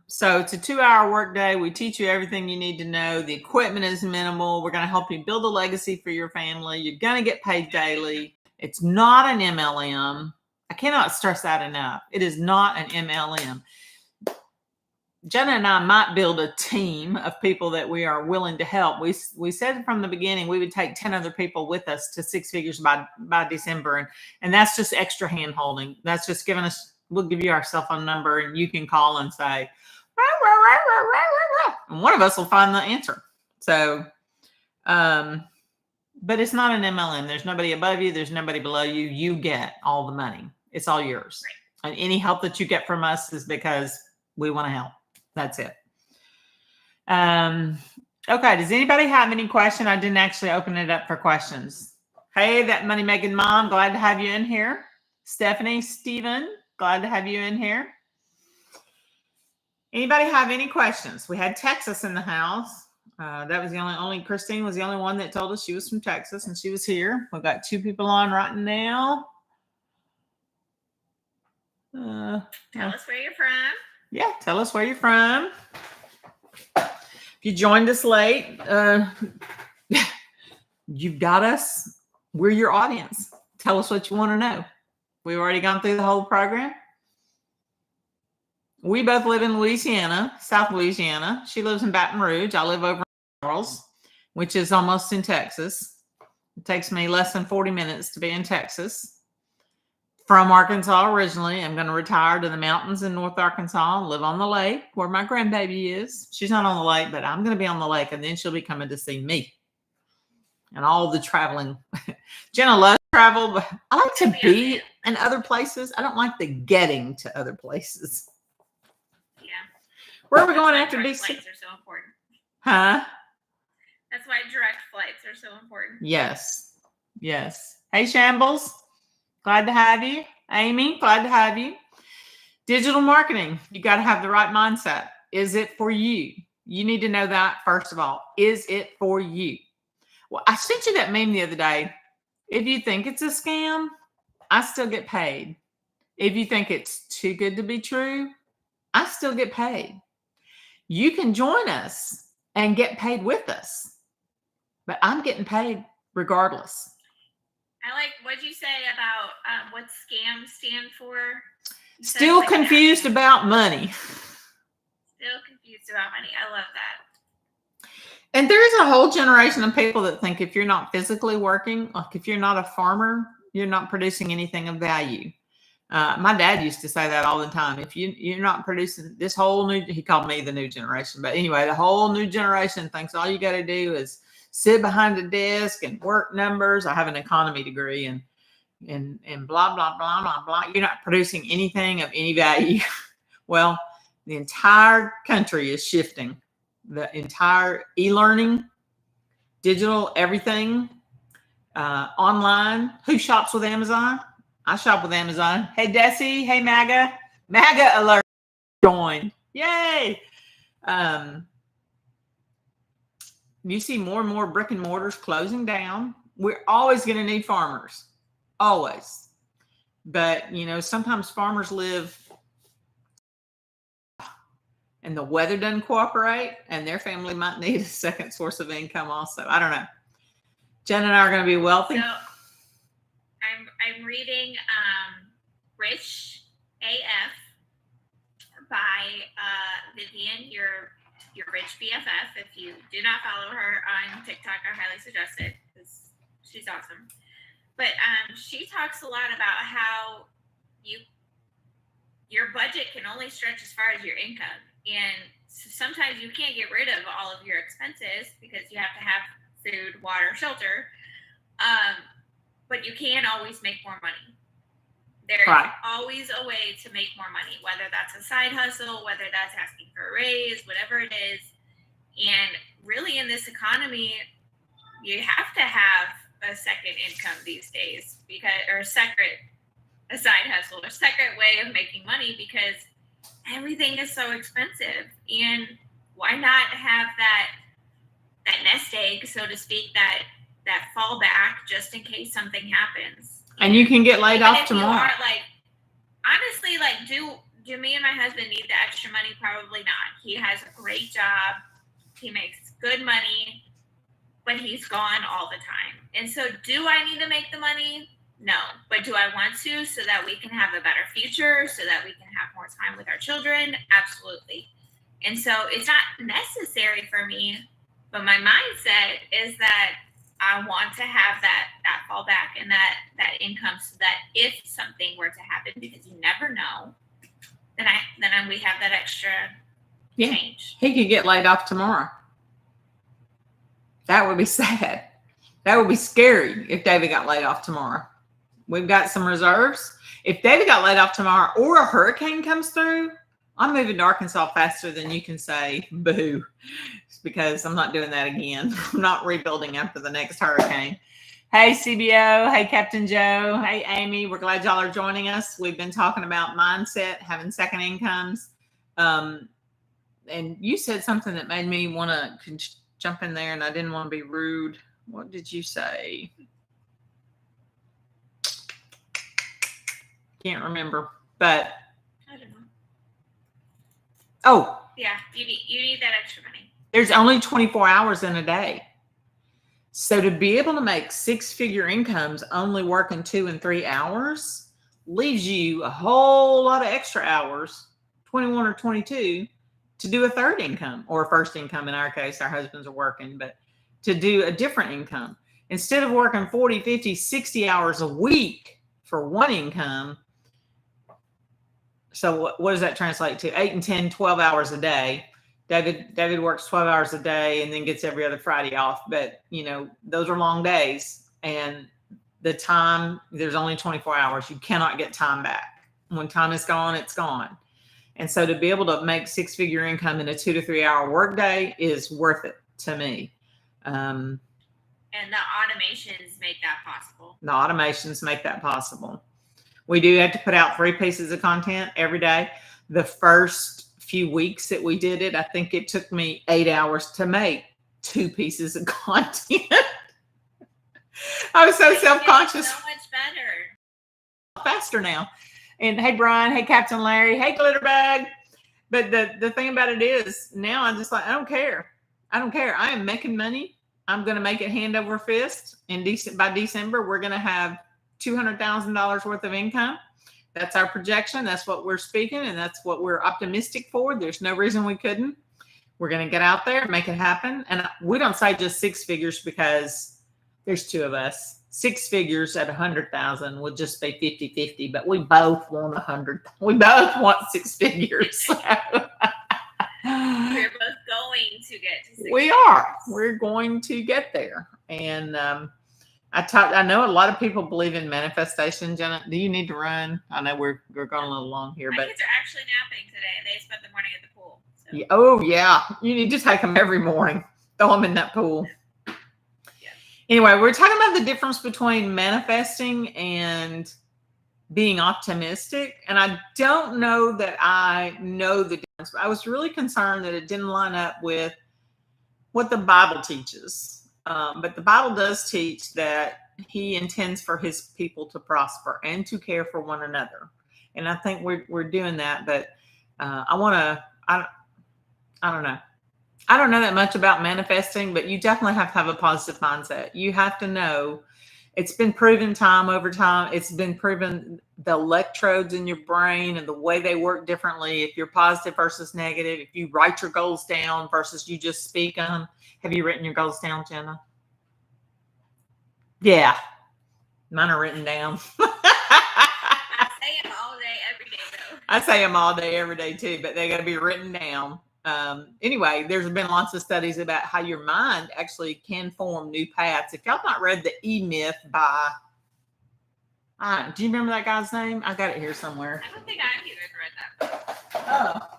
So it's a 2-hour workday. We teach you everything you need to know. The equipment is minimal. We're going to help you build a legacy for your family. You're going to get paid daily. It's not an MLM. I cannot stress that enough. It is not an MLM. Jenna and I might build a team of people that we are willing to help. We said from the beginning we would take 10 other people with us to 6 figures by December. And that's just extra hand holding. That's just giving us, we'll give you our cell phone number and you can call and say, rah, rah, rah, rah, rah, rah, rah. And one of us will find the answer. So, but it's not an MLM. There's nobody above you. There's nobody below you. You get all the money. It's all yours. Right. And any help that you get from us is because we want to help. That's it. Okay. Does anybody have any question? I didn't actually open it up for questions. Hey, that money making mom. Glad to have you in here. Stephanie, Stephen. Glad to have you in here. Anybody have any questions? We had Texas in the house. That was the only Christine was the only one that told us she was from Texas, and she was here. We've got 2 people on right now. Tell us where you're from. Yeah, tell us where you're from. If you joined us late, you've got us. We're your audience. Tell us what you want to know. We've already gone through the whole program. We both live in Louisiana, South Louisiana. She lives in Baton Rouge. I live over in Charles, which is almost in Texas. It takes me less than 40 minutes to be in Texas. From Arkansas originally. I'm going to retire to the mountains in North Arkansas and live on the lake where my grandbaby is. She's not on the lake, but I'm going to be on the lake, and then she'll be coming to see me. And all the traveling. Jenna loves travel, but I like to be in other places. I don't like the getting to other places. Yeah. Where are we going after DC? Flights are so important. Huh? That's why direct flights are so important. Yes. Yes. Hey, Shambles. Glad to have you. Amy, glad to have you. Digital marketing. You got to have the right mindset. Is it for you? You need to know that first of all. Is it for you? Well, I sent you that meme the other day. If you think it's a scam, I still get paid. If you think it's too good to be true, I still get paid. You can join us and get paid with us, but I'm getting paid regardless. I like what you say about what scams stand for. Still confused about money. Still confused about money. I love that. And there's a whole generation of people that think if you're not physically working, like if you're not a farmer, you're not producing anything of value. My dad used to say that all the time. If you're not producing this whole new, he called me the new generation. But anyway, the whole new generation thinks all you got to do is sit behind a desk and work numbers. I have an economy degree and blah, blah, blah, blah, blah. You're not producing anything of any value. Well, the entire country is shifting. The entire e-learning, digital, everything, online. Who shops with Amazon? I shop with Amazon. Hey, Desi. Hey, MAGA. MAGA alert. Joined. Yay. You see more and more brick and mortars closing down. We're always going to need farmers. Always. But, sometimes farmers live and the weather doesn't cooperate, and their family might need a second source of income also. I don't know. Jen and I are going to be wealthy. So I'm reading Rich AF by Vivian, your rich BFF. If you do not follow her on TikTok, I highly suggest it because she's awesome. But she talks a lot about how your budget can only stretch as far as your income. And sometimes you can't get rid of all of your expenses because you have to have food, water, shelter. But you can always make more money. There's always a way to make more money, whether that's a side hustle, whether that's asking for a raise, whatever it is. And really in this economy, you have to have a second income these days or a side hustle, a second way of making money because everything is so expensive. And why not have that nest egg, so to speak, that fallback just in case something happens. And you can get laid off tomorrow. Honestly, do me and my husband need the extra money? Probably not. He has a great job. He makes good money, but he's gone all the time. And so do I need to make the money? No. But do I want to so that we can have a better future, so that we can have more time with our children? Absolutely. And so it's not necessary for me, but my mindset is that I want to have that fallback and that income so that if something were to happen, because you never know, then we have that extra change. He could get laid off tomorrow. That would be sad. That would be scary if David got laid off tomorrow. We've got some reserves. If David got laid off tomorrow or a hurricane comes through, I'm moving to Arkansas faster than you can say boo, because I'm not doing that again. I'm not rebuilding after the next hurricane. Hey, CBO. Hey, Captain Joe. Hey, Amy. We're glad y'all are joining us. We've been talking about mindset, having second incomes. And you said something that made me want to jump in there, and I didn't want to be rude. What did you say? Can't remember, but I don't know. Oh, yeah, you need that extra money. There's only 24 hours in a day. So to be able to make six-figure incomes only working 2 and 3 hours leaves you a whole lot of extra hours, 21 or 22, to do a third income or a first income. In our case, our husbands are working, but to do a different income. Instead of working 40, 50, 60 hours a week for one income, so what does that translate to? 8 and 10, 12 hours a day. David works 12 hours a day and then gets every other Friday off. But, those are long days. And the time, there's only 24 hours. You cannot get time back. When time is gone, it's gone. And so to be able to make six-figure income in a 2 to 3 hour workday is worth it to me. And the automations make that possible. We do have to put out 3 pieces of content every day. The first few weeks that we did it, I think it took me 8 hours to make 2 pieces of content. I was so self-conscious. So much better. Faster now. And hey, Brian. Hey, Captain Larry. Hey, Glitterbag. But the thing about it is now I'm just like, I don't care. I am making money. I'm going to make it hand over fist. By December, we're going to have $200,000 worth of income. That's our projection. That's what we're speaking, and that's what we're optimistic for. There's no reason we couldn't. We're going to get out there and make it happen. And we don't say just 6 figures because there's 2 of us. 6 figures at 100,000 would just be 50-50, but we both want 100. We both want 6 figures. We're both going to get to 6 We figures. are. We're going to get there. And I know a lot of people believe in manifestation. Jenna, do you need to run? I know we're going a little long here, My but kids are actually napping today. They spent the morning at the pool. So. Yeah, oh yeah, you need to take them every morning. Throw them in that pool. Yeah. Anyway, we're talking about the difference between manifesting and being optimistic. And I don't know that I know the difference, but I was really concerned that it didn't line up with what the Bible teaches. But the Bible does teach that he intends for his people to prosper and to care for one another. And I think we're doing that. But I don't know. I don't know that much about manifesting, but you definitely have to have a positive mindset. You have to know it's been proven time over time. It's been proven the electrodes in your brain and the way they work differently. If you're positive versus negative, if you write your goals down versus you just speak them. Have you written your goals down, Jenna? Yeah. Mine are written down. I say them all day, every day, though. I say them all day, every day, too, but they got to be written down. Anyway, there's been lots of studies about how your mind actually can form new paths. If y'all not read the E-Myth by, do you remember that guy's name? I got it here somewhere. I don't think I've even read that. Oh.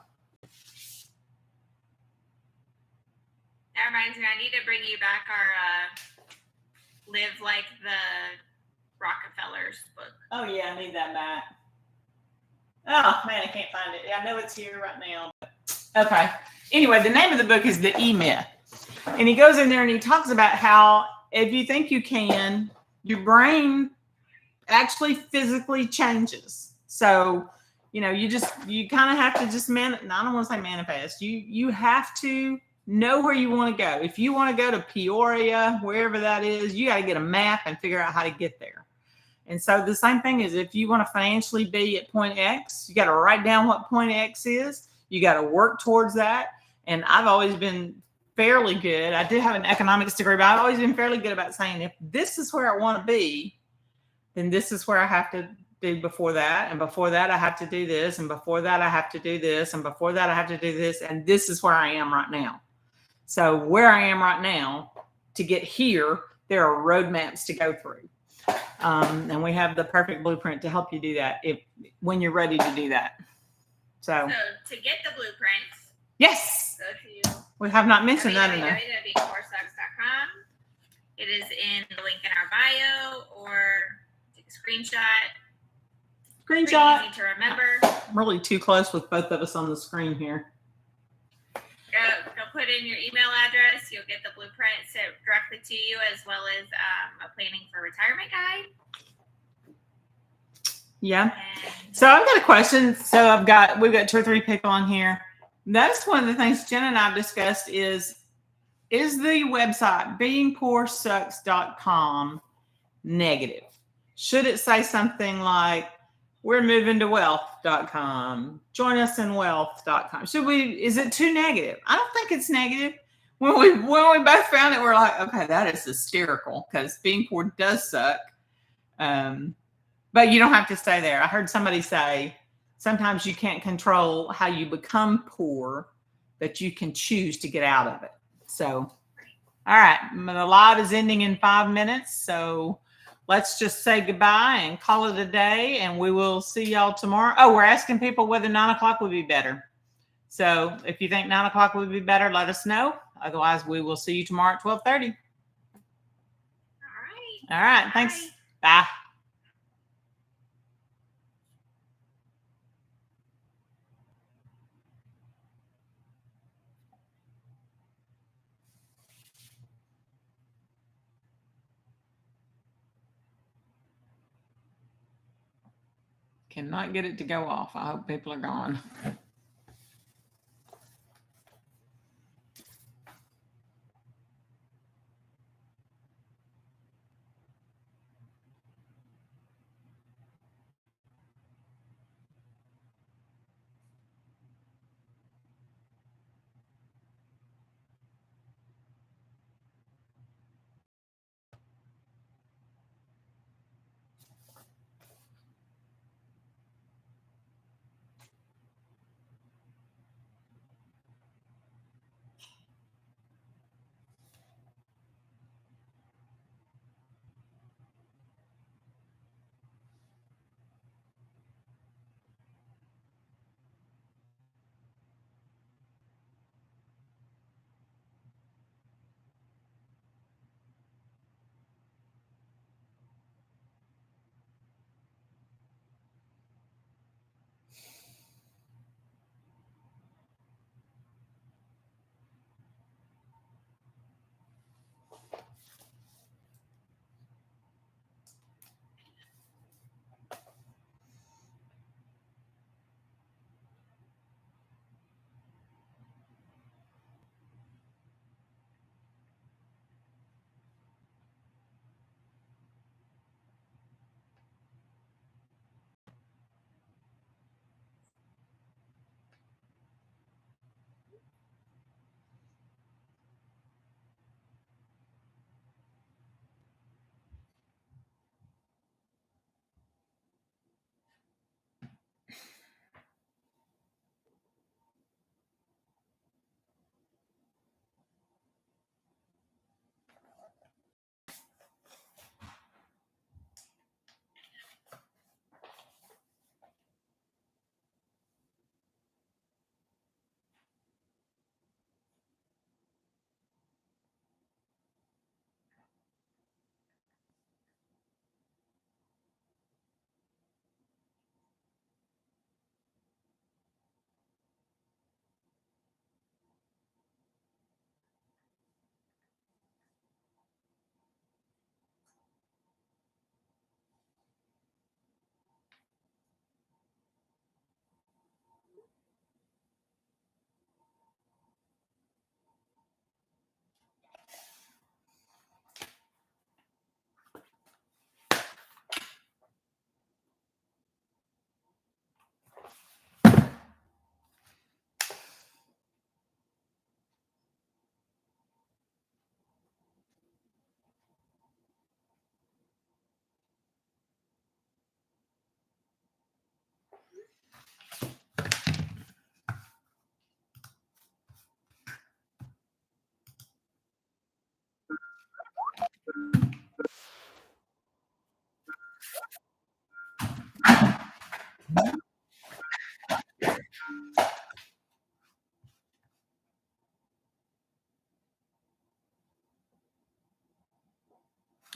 That reminds me, I need to bring you back our Live Like the Rockefellers book. Oh, yeah, I need that back. Oh, man, I can't find it. I know it's here right now. Okay. Anyway, the name of the book is The E-Myth. And he goes in there and he talks about how if you think you can, your brain actually physically changes. So, you kind of have to just I don't want to say manifest. You have to know where you want to go. If you want to go to Peoria, wherever that is, you got to get a map and figure out how to get there. And so the same thing is if you want to financially be at point X, you got to write down what point X is. You got to work towards that. And I've always been fairly good. I did have an economics degree, but I've always been fairly good about saying, if this is where I want to be, then this is where I have to do before that. And before that, I have to do this. And before that, I have to do this. And before that, I have to do this. And this is where I am right now. So where I am right now, to get here, there are roadmaps to go through. And we have the perfect blueprint to help you do that when you're ready to do that. So to get the blueprints, yes, go to we have not mentioned that enough. www.coursesucks.com. It is in the link in our bio or take a screenshot. Screenshot. Pretty easy to remember. I'm really too close with both of us on the screen here. Go put in your email address. You'll get the blueprint sent directly to you, as well as a planning for retirement guide. Yeah. So I've got a question. So we've got 2 or 3 people on here. That's one of the things Jen and I discussed is the website beingpoorsucks.com negative? Should it say something like we're moving to wealth.com, join us in wealth.com? Is it too negative? I don't think it's negative. When we both found it, we're like, okay, that is hysterical because being poor does suck. But you don't have to stay there. I heard somebody say sometimes you can't control how you become poor, but you can choose to get out of it. So, all right, the live is ending in 5 minutes. So let's just say goodbye and call it a day, and we will see y'all tomorrow. Oh, we're asking people whether 9 o'clock would be better. So if you think 9 o'clock would be better, let us know. Otherwise, we will see you tomorrow at 12:30. All right. Thanks. Bye. Cannot get it to go off. I hope people are gone.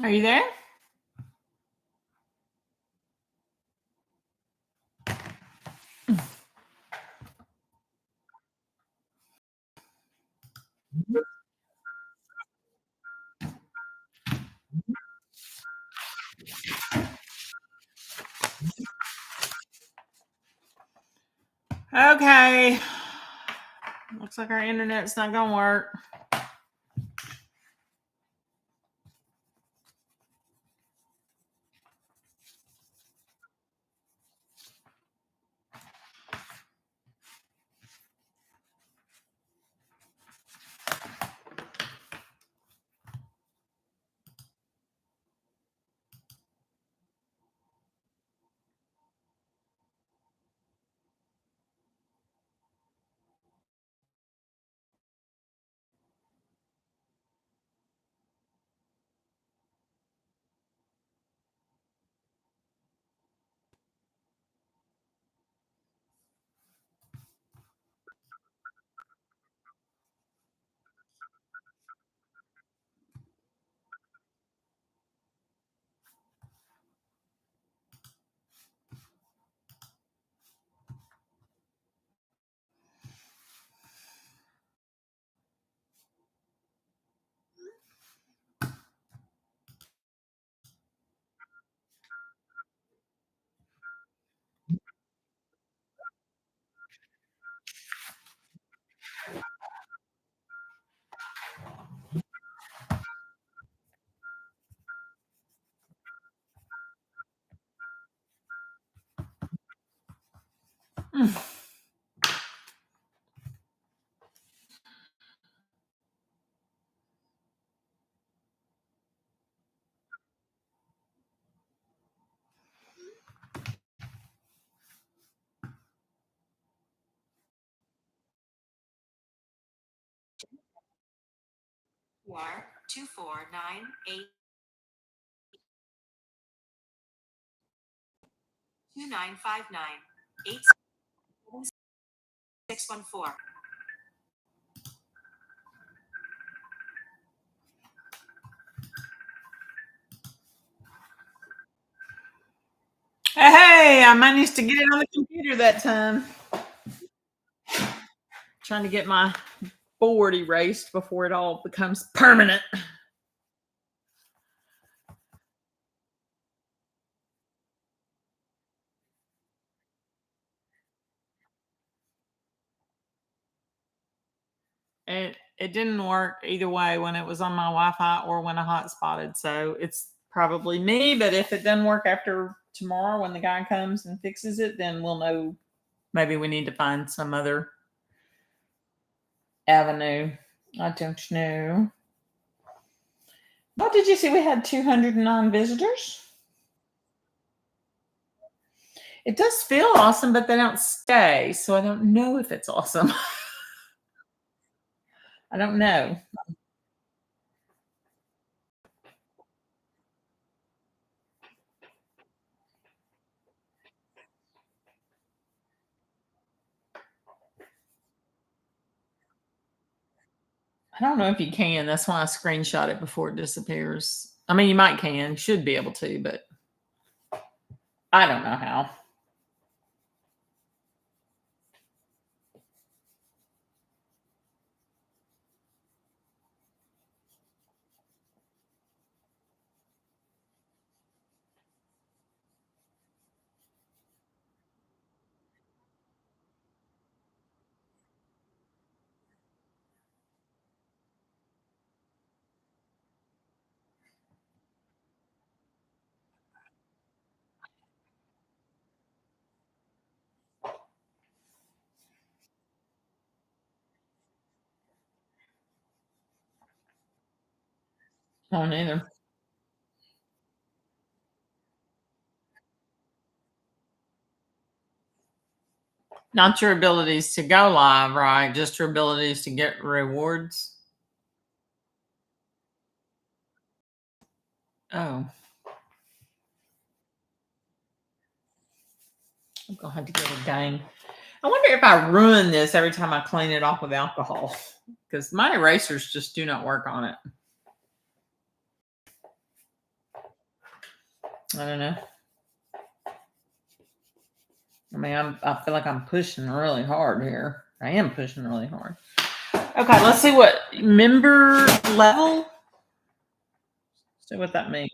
Are you there? Okay. Looks like our internet's not going to work. War 2498 2959 8614. Hey, I managed to get it on the computer that time. Trying to get my board erased before it all becomes permanent. It didn't work either way when it was on my Wi-Fi or when I hotspotted. So it's probably me. But if it doesn't work after tomorrow when the guy comes and fixes it, then we'll know. Maybe we need to find some other avenue. I don't know. What did you see? We had 209 visitors. It does feel awesome, but they don't stay. So I don't know if it's awesome. I don't know. I don't know if you can. That's why I screenshot it before it disappears. I mean, you might can, should be able to, but I don't know how. I don't either. Not your abilities to go live, right? Just your abilities to get rewards. Oh, I'm gonna have to get a game. I wonder if I ruin this every time I clean it off with alcohol, because my erasers just do not work on it. I don't know. I mean, I feel like I'm pushing really hard here. I am pushing really hard. Okay, let's see what member level. See what that means.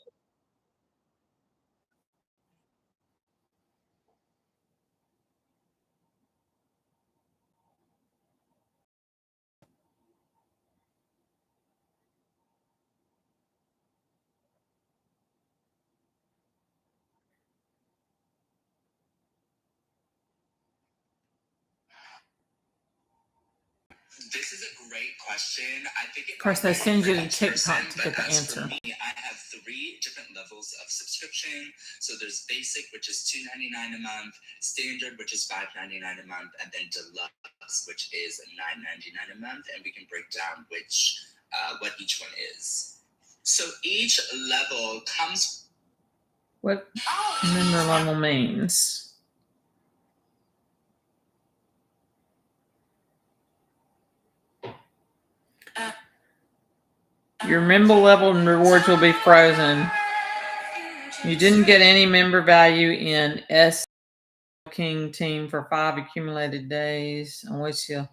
This is a great question. I think it Of course, they send you to TikTok to get the answer. For me, I have 3 different levels of subscription. So there's basic, which is $2.99 a month, standard, which is $5.99 a month, and then deluxe, which is $9.99 a month. And we can break down what each one is. So each level comes. What member level means? Your member level and rewards will be frozen. You didn't get any member value in S King team for 5 accumulated days on which you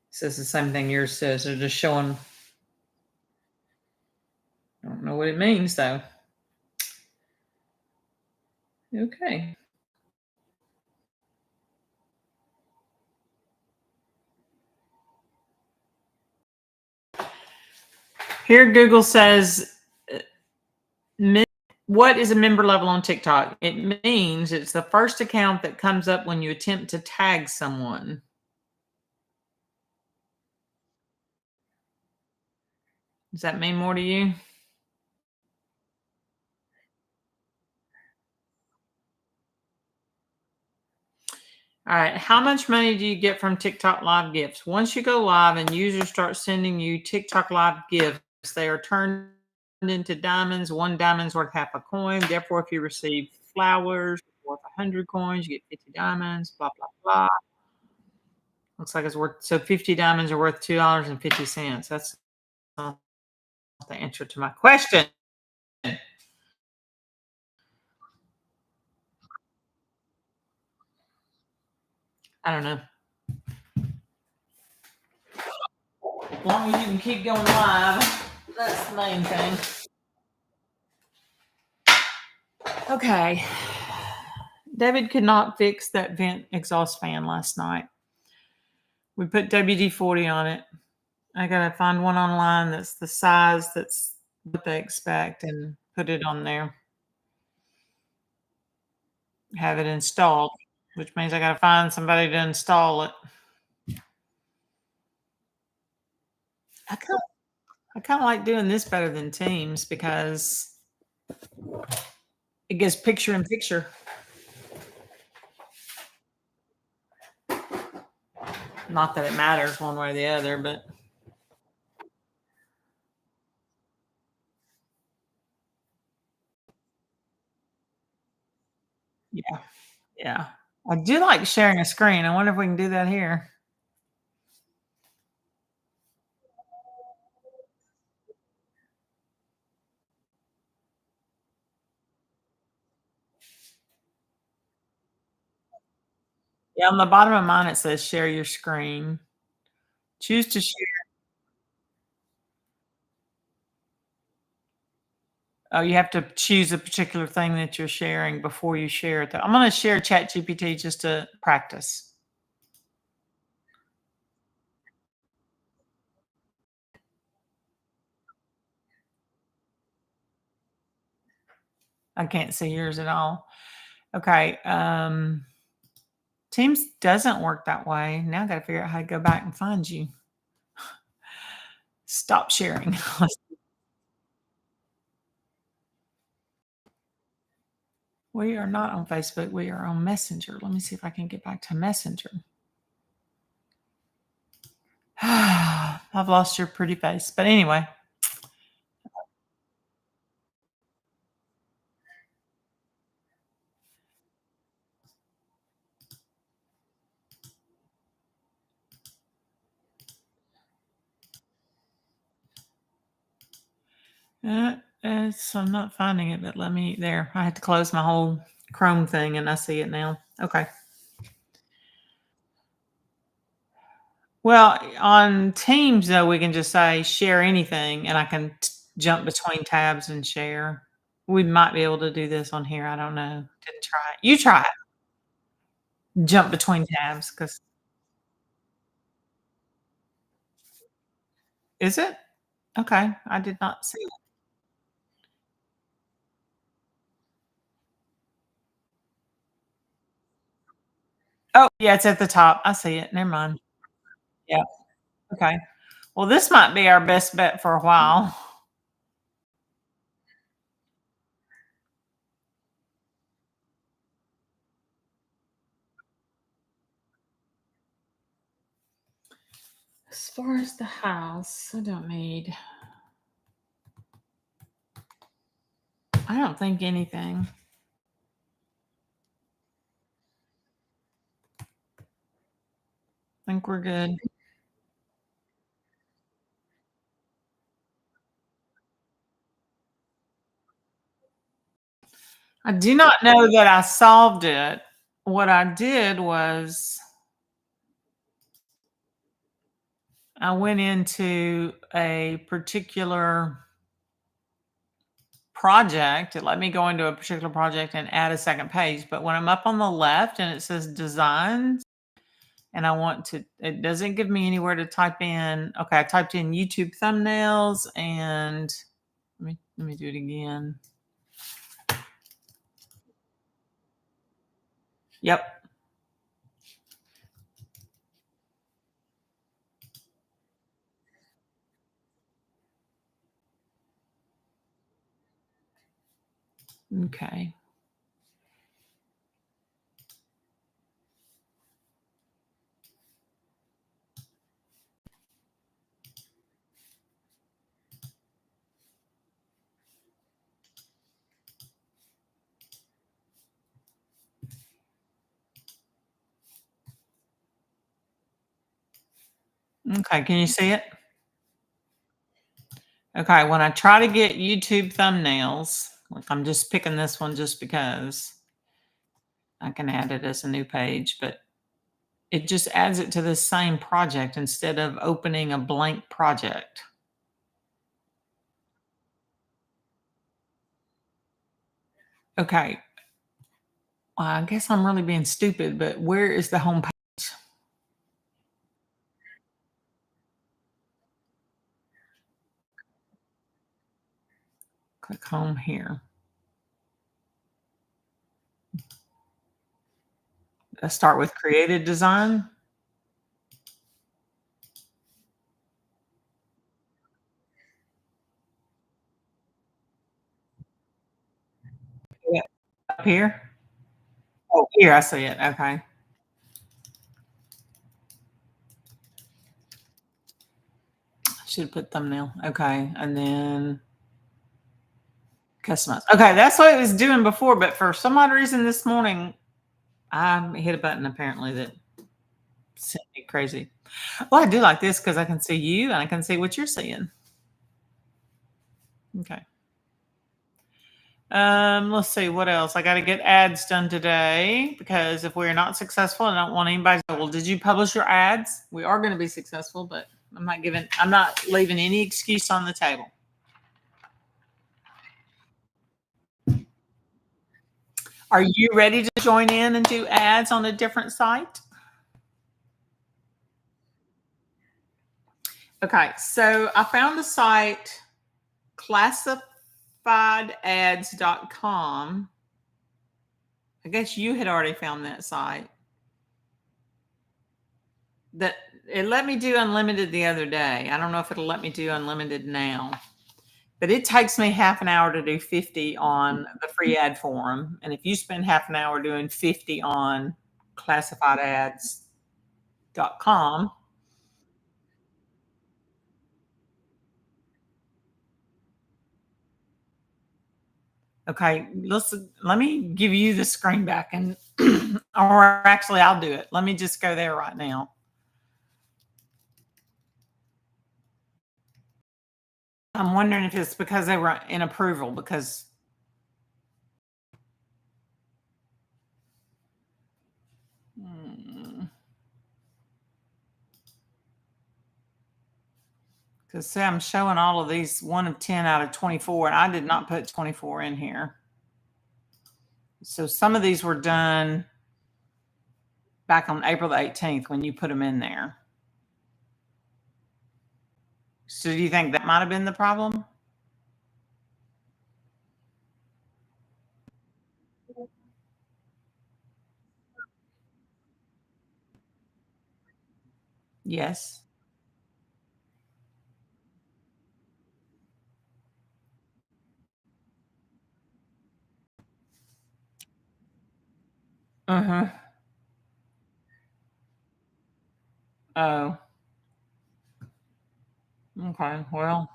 says the same thing yours says. They're just showing. I don't know what it means though. Okay. Here Google says what is a member level on TikTok? It means it's the first account that comes up when you attempt to tag someone. Does that mean more to you? All right. How much money do you get from TikTok live gifts? Once you go live and users start sending you TikTok live gifts, they are turned into diamonds. 1 diamond's worth half a coin. Therefore, if you receive flowers worth 100 coins, you get 50 diamonds, blah, blah, blah. Looks like it's worth, so 50 diamonds are worth $2.50. That's not the answer to my question. I don't know. As long as you can keep going live, that's the main thing. Okay. David could not fix that vent exhaust fan last night. We put WD-40 on it. I got to find one online that's the size that's what they expect and put it on there. Have it installed, which means I got to find somebody to install it. I kind of like doing this better than Teams because it gets picture in picture. Not that it matters one way or the other, but yeah. Yeah. I do like sharing a screen. I wonder if we can do that here. Yeah, on the bottom of mine, it says share your screen. Choose to share. Oh, you have to choose a particular thing that you're sharing before you share it. I'm going to share ChatGPT just to practice. I can't see yours at all. Okay. Teams doesn't work that way. Now I got to figure out how to go back and find you. Stop sharing. We are not on Facebook. We are on Messenger. Let me see if I can get back to Messenger. I've lost your pretty face. But anyway. I'm not finding it, but let me there. I had to close my whole Chrome thing and I see it now. Okay. Well, on Teams, though, we can just say share anything, and I can jump between tabs and share. We might be able to do this on here. I don't know. Didn't try it. You try it. Jump between tabs because is it? Okay. I did not see it. Oh, yeah, it's at the top. I see it. Never mind. Yeah. Okay. Well, this might be our best bet for a while. As far as the house, I don't think anything. I think we're good. I do not know that I solved it. What I did was I went into a particular project. It let me go into a particular project and add a second page. But when I'm up on the left and it says designs, and I want to, it doesn't give me anywhere to type in. Okay, I typed in YouTube thumbnails and let me do it again. Yep. Okay. Okay, can you see it? Okay, when I try to get YouTube thumbnails, like I'm just picking this one just because I can add it as a new page, but it just adds it to the same project instead of opening a blank project. Okay. Well, I guess I'm really being stupid, but where is the home page? Click home here. Let's start with created design. Yeah. Up here. Oh, here, I see it. Okay. Should have put thumbnail. Okay. And then customize. Okay, that's what it was doing before, but for some odd reason this morning, I hit a button apparently that sent me crazy. Well, I do like this because I can see you and I can see what you're seeing. Okay. Let's see what else. I got to get ads done today because if we're not successful, I don't want anybody to. Well, did you publish your ads? We are going to be successful, but I'm not leaving any excuse on the table. Are you ready to join in and do ads on a different site? Okay, so I found the site classifiedads.com. I guess you had already found that site. That it let me do unlimited the other day. I don't know if it'll let me do unlimited now. But it takes me half an hour to do 50 on the free ad forum. And if you spend half an hour doing 50 on classifiedads.com, okay, let me give you the screen back and or actually I'll do it. Let me just go there right now. I'm wondering if it's because they were in approval because Because see, I'm showing all of these 1 of 10 out of 24, and I did not put 24 in here. So some of these were done back on April the 18th when you put them in there. So do you think that might have been the problem? Yes. Uh-huh. Oh. Okay. Well,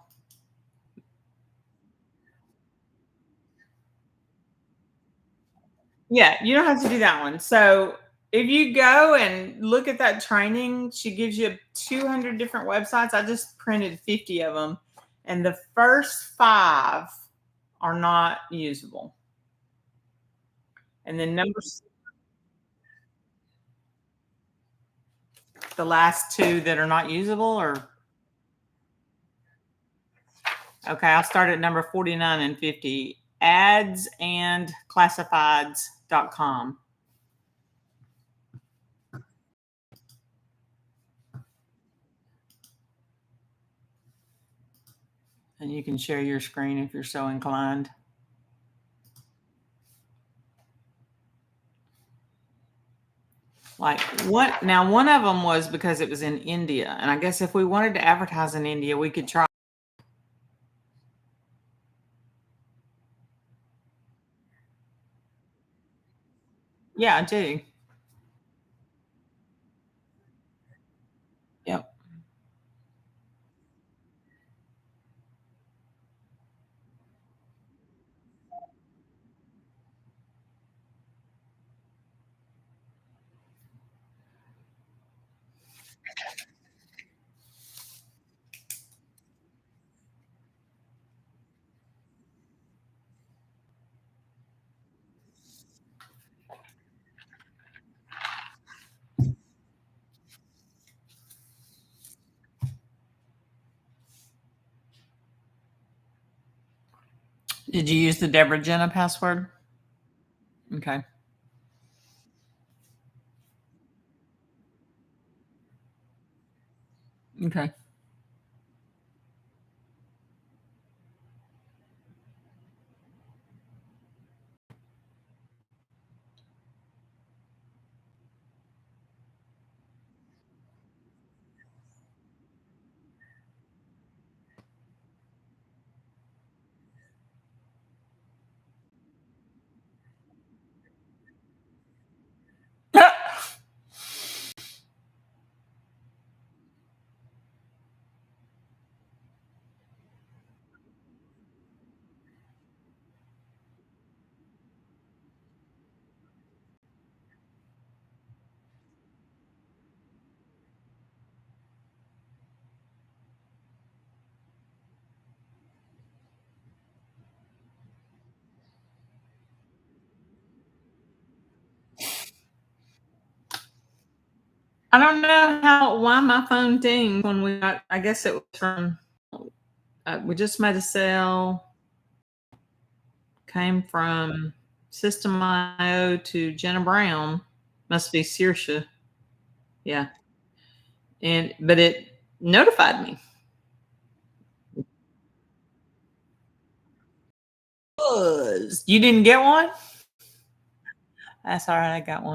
yeah, you don't have to do that one. So if you go and look at that training, she gives you 200 different websites. I just printed 50 of them, and the first 5 are not usable. And then the last 2 that are not usable, or okay, I'll start at number 49 and 50. Ads and classifieds.com. And you can share your screen if you're so inclined. Like what? Now, one of them was because it was in India. And I guess if we wanted to advertise in India, we could try. Yeah, I do. Yep. Did you use the Deborah Jenna password? Okay. Okay. I don't know why my phone dinged when we got, I guess it was from, we just made a sale, came from System IO to Jenna Brown. Must be Siersha. Yeah. But it notified me. You didn't get one? That's all right. I got one.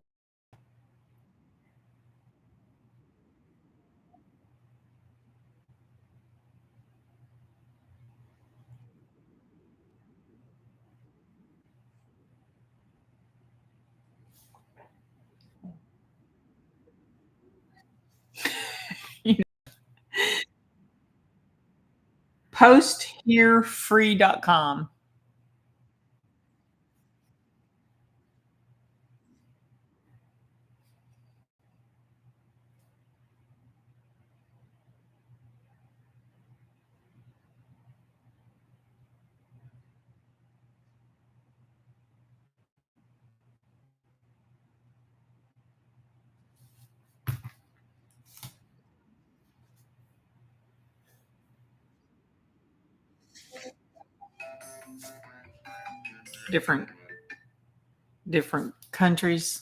Postherefree.com. different countries.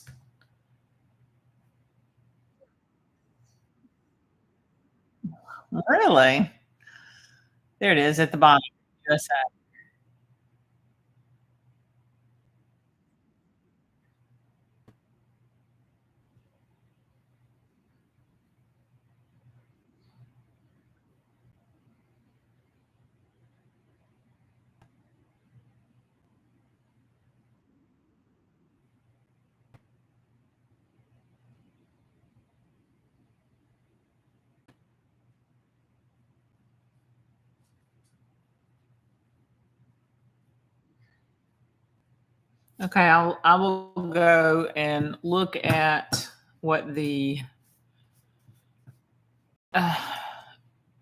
Really? There it is at the bottom. USA. Okay, I will go and look at what the uh,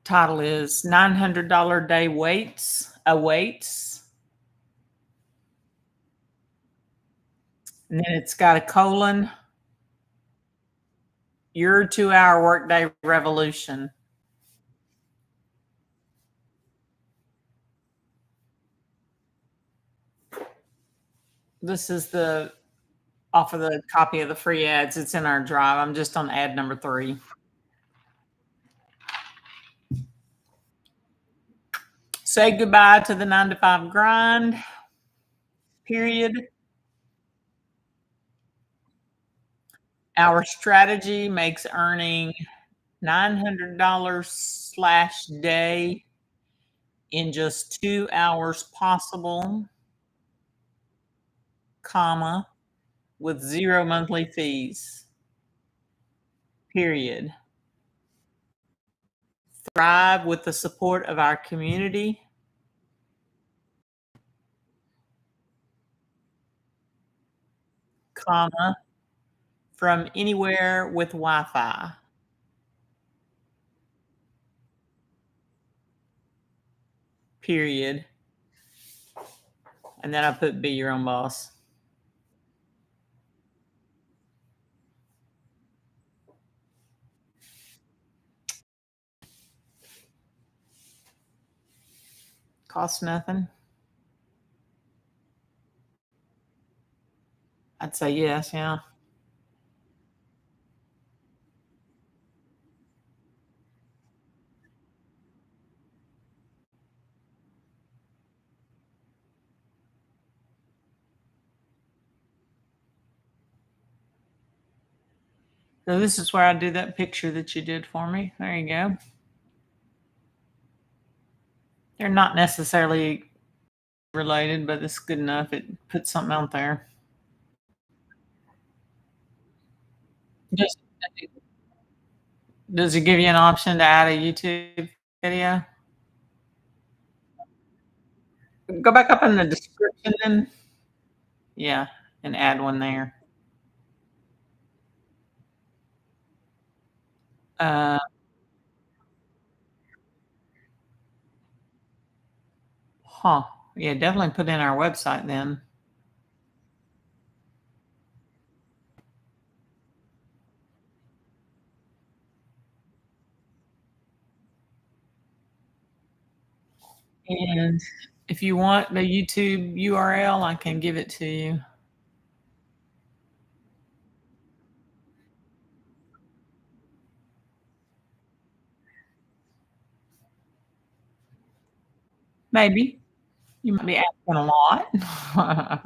title is. $900 day awaits, and then it's got a colon. Your 2-hour workday revolution. This is the off of the copy of the free ads. It's in our drive. I'm just on ad number 3. Say goodbye to the 9 to 5 grind. Period. Our strategy makes earning $900/day in just 2 hours possible, comma, with 0 monthly fees. Period. Thrive with the support of our community, comma, from anywhere with Wi-Fi. Period. And then I put be your own boss. Costs nothing. I'd say yes, yeah. So this is where I do that picture that you did for me. There you go. They're not necessarily related, but it's good enough. It puts something out there. Just does it give you an option to add a YouTube video? Go back up in the description then. Yeah, and add one there. Uh, huh. Yeah, definitely put in our website then. And if you want the YouTube URL, I can give it to you. Maybe. You might be asking a lot.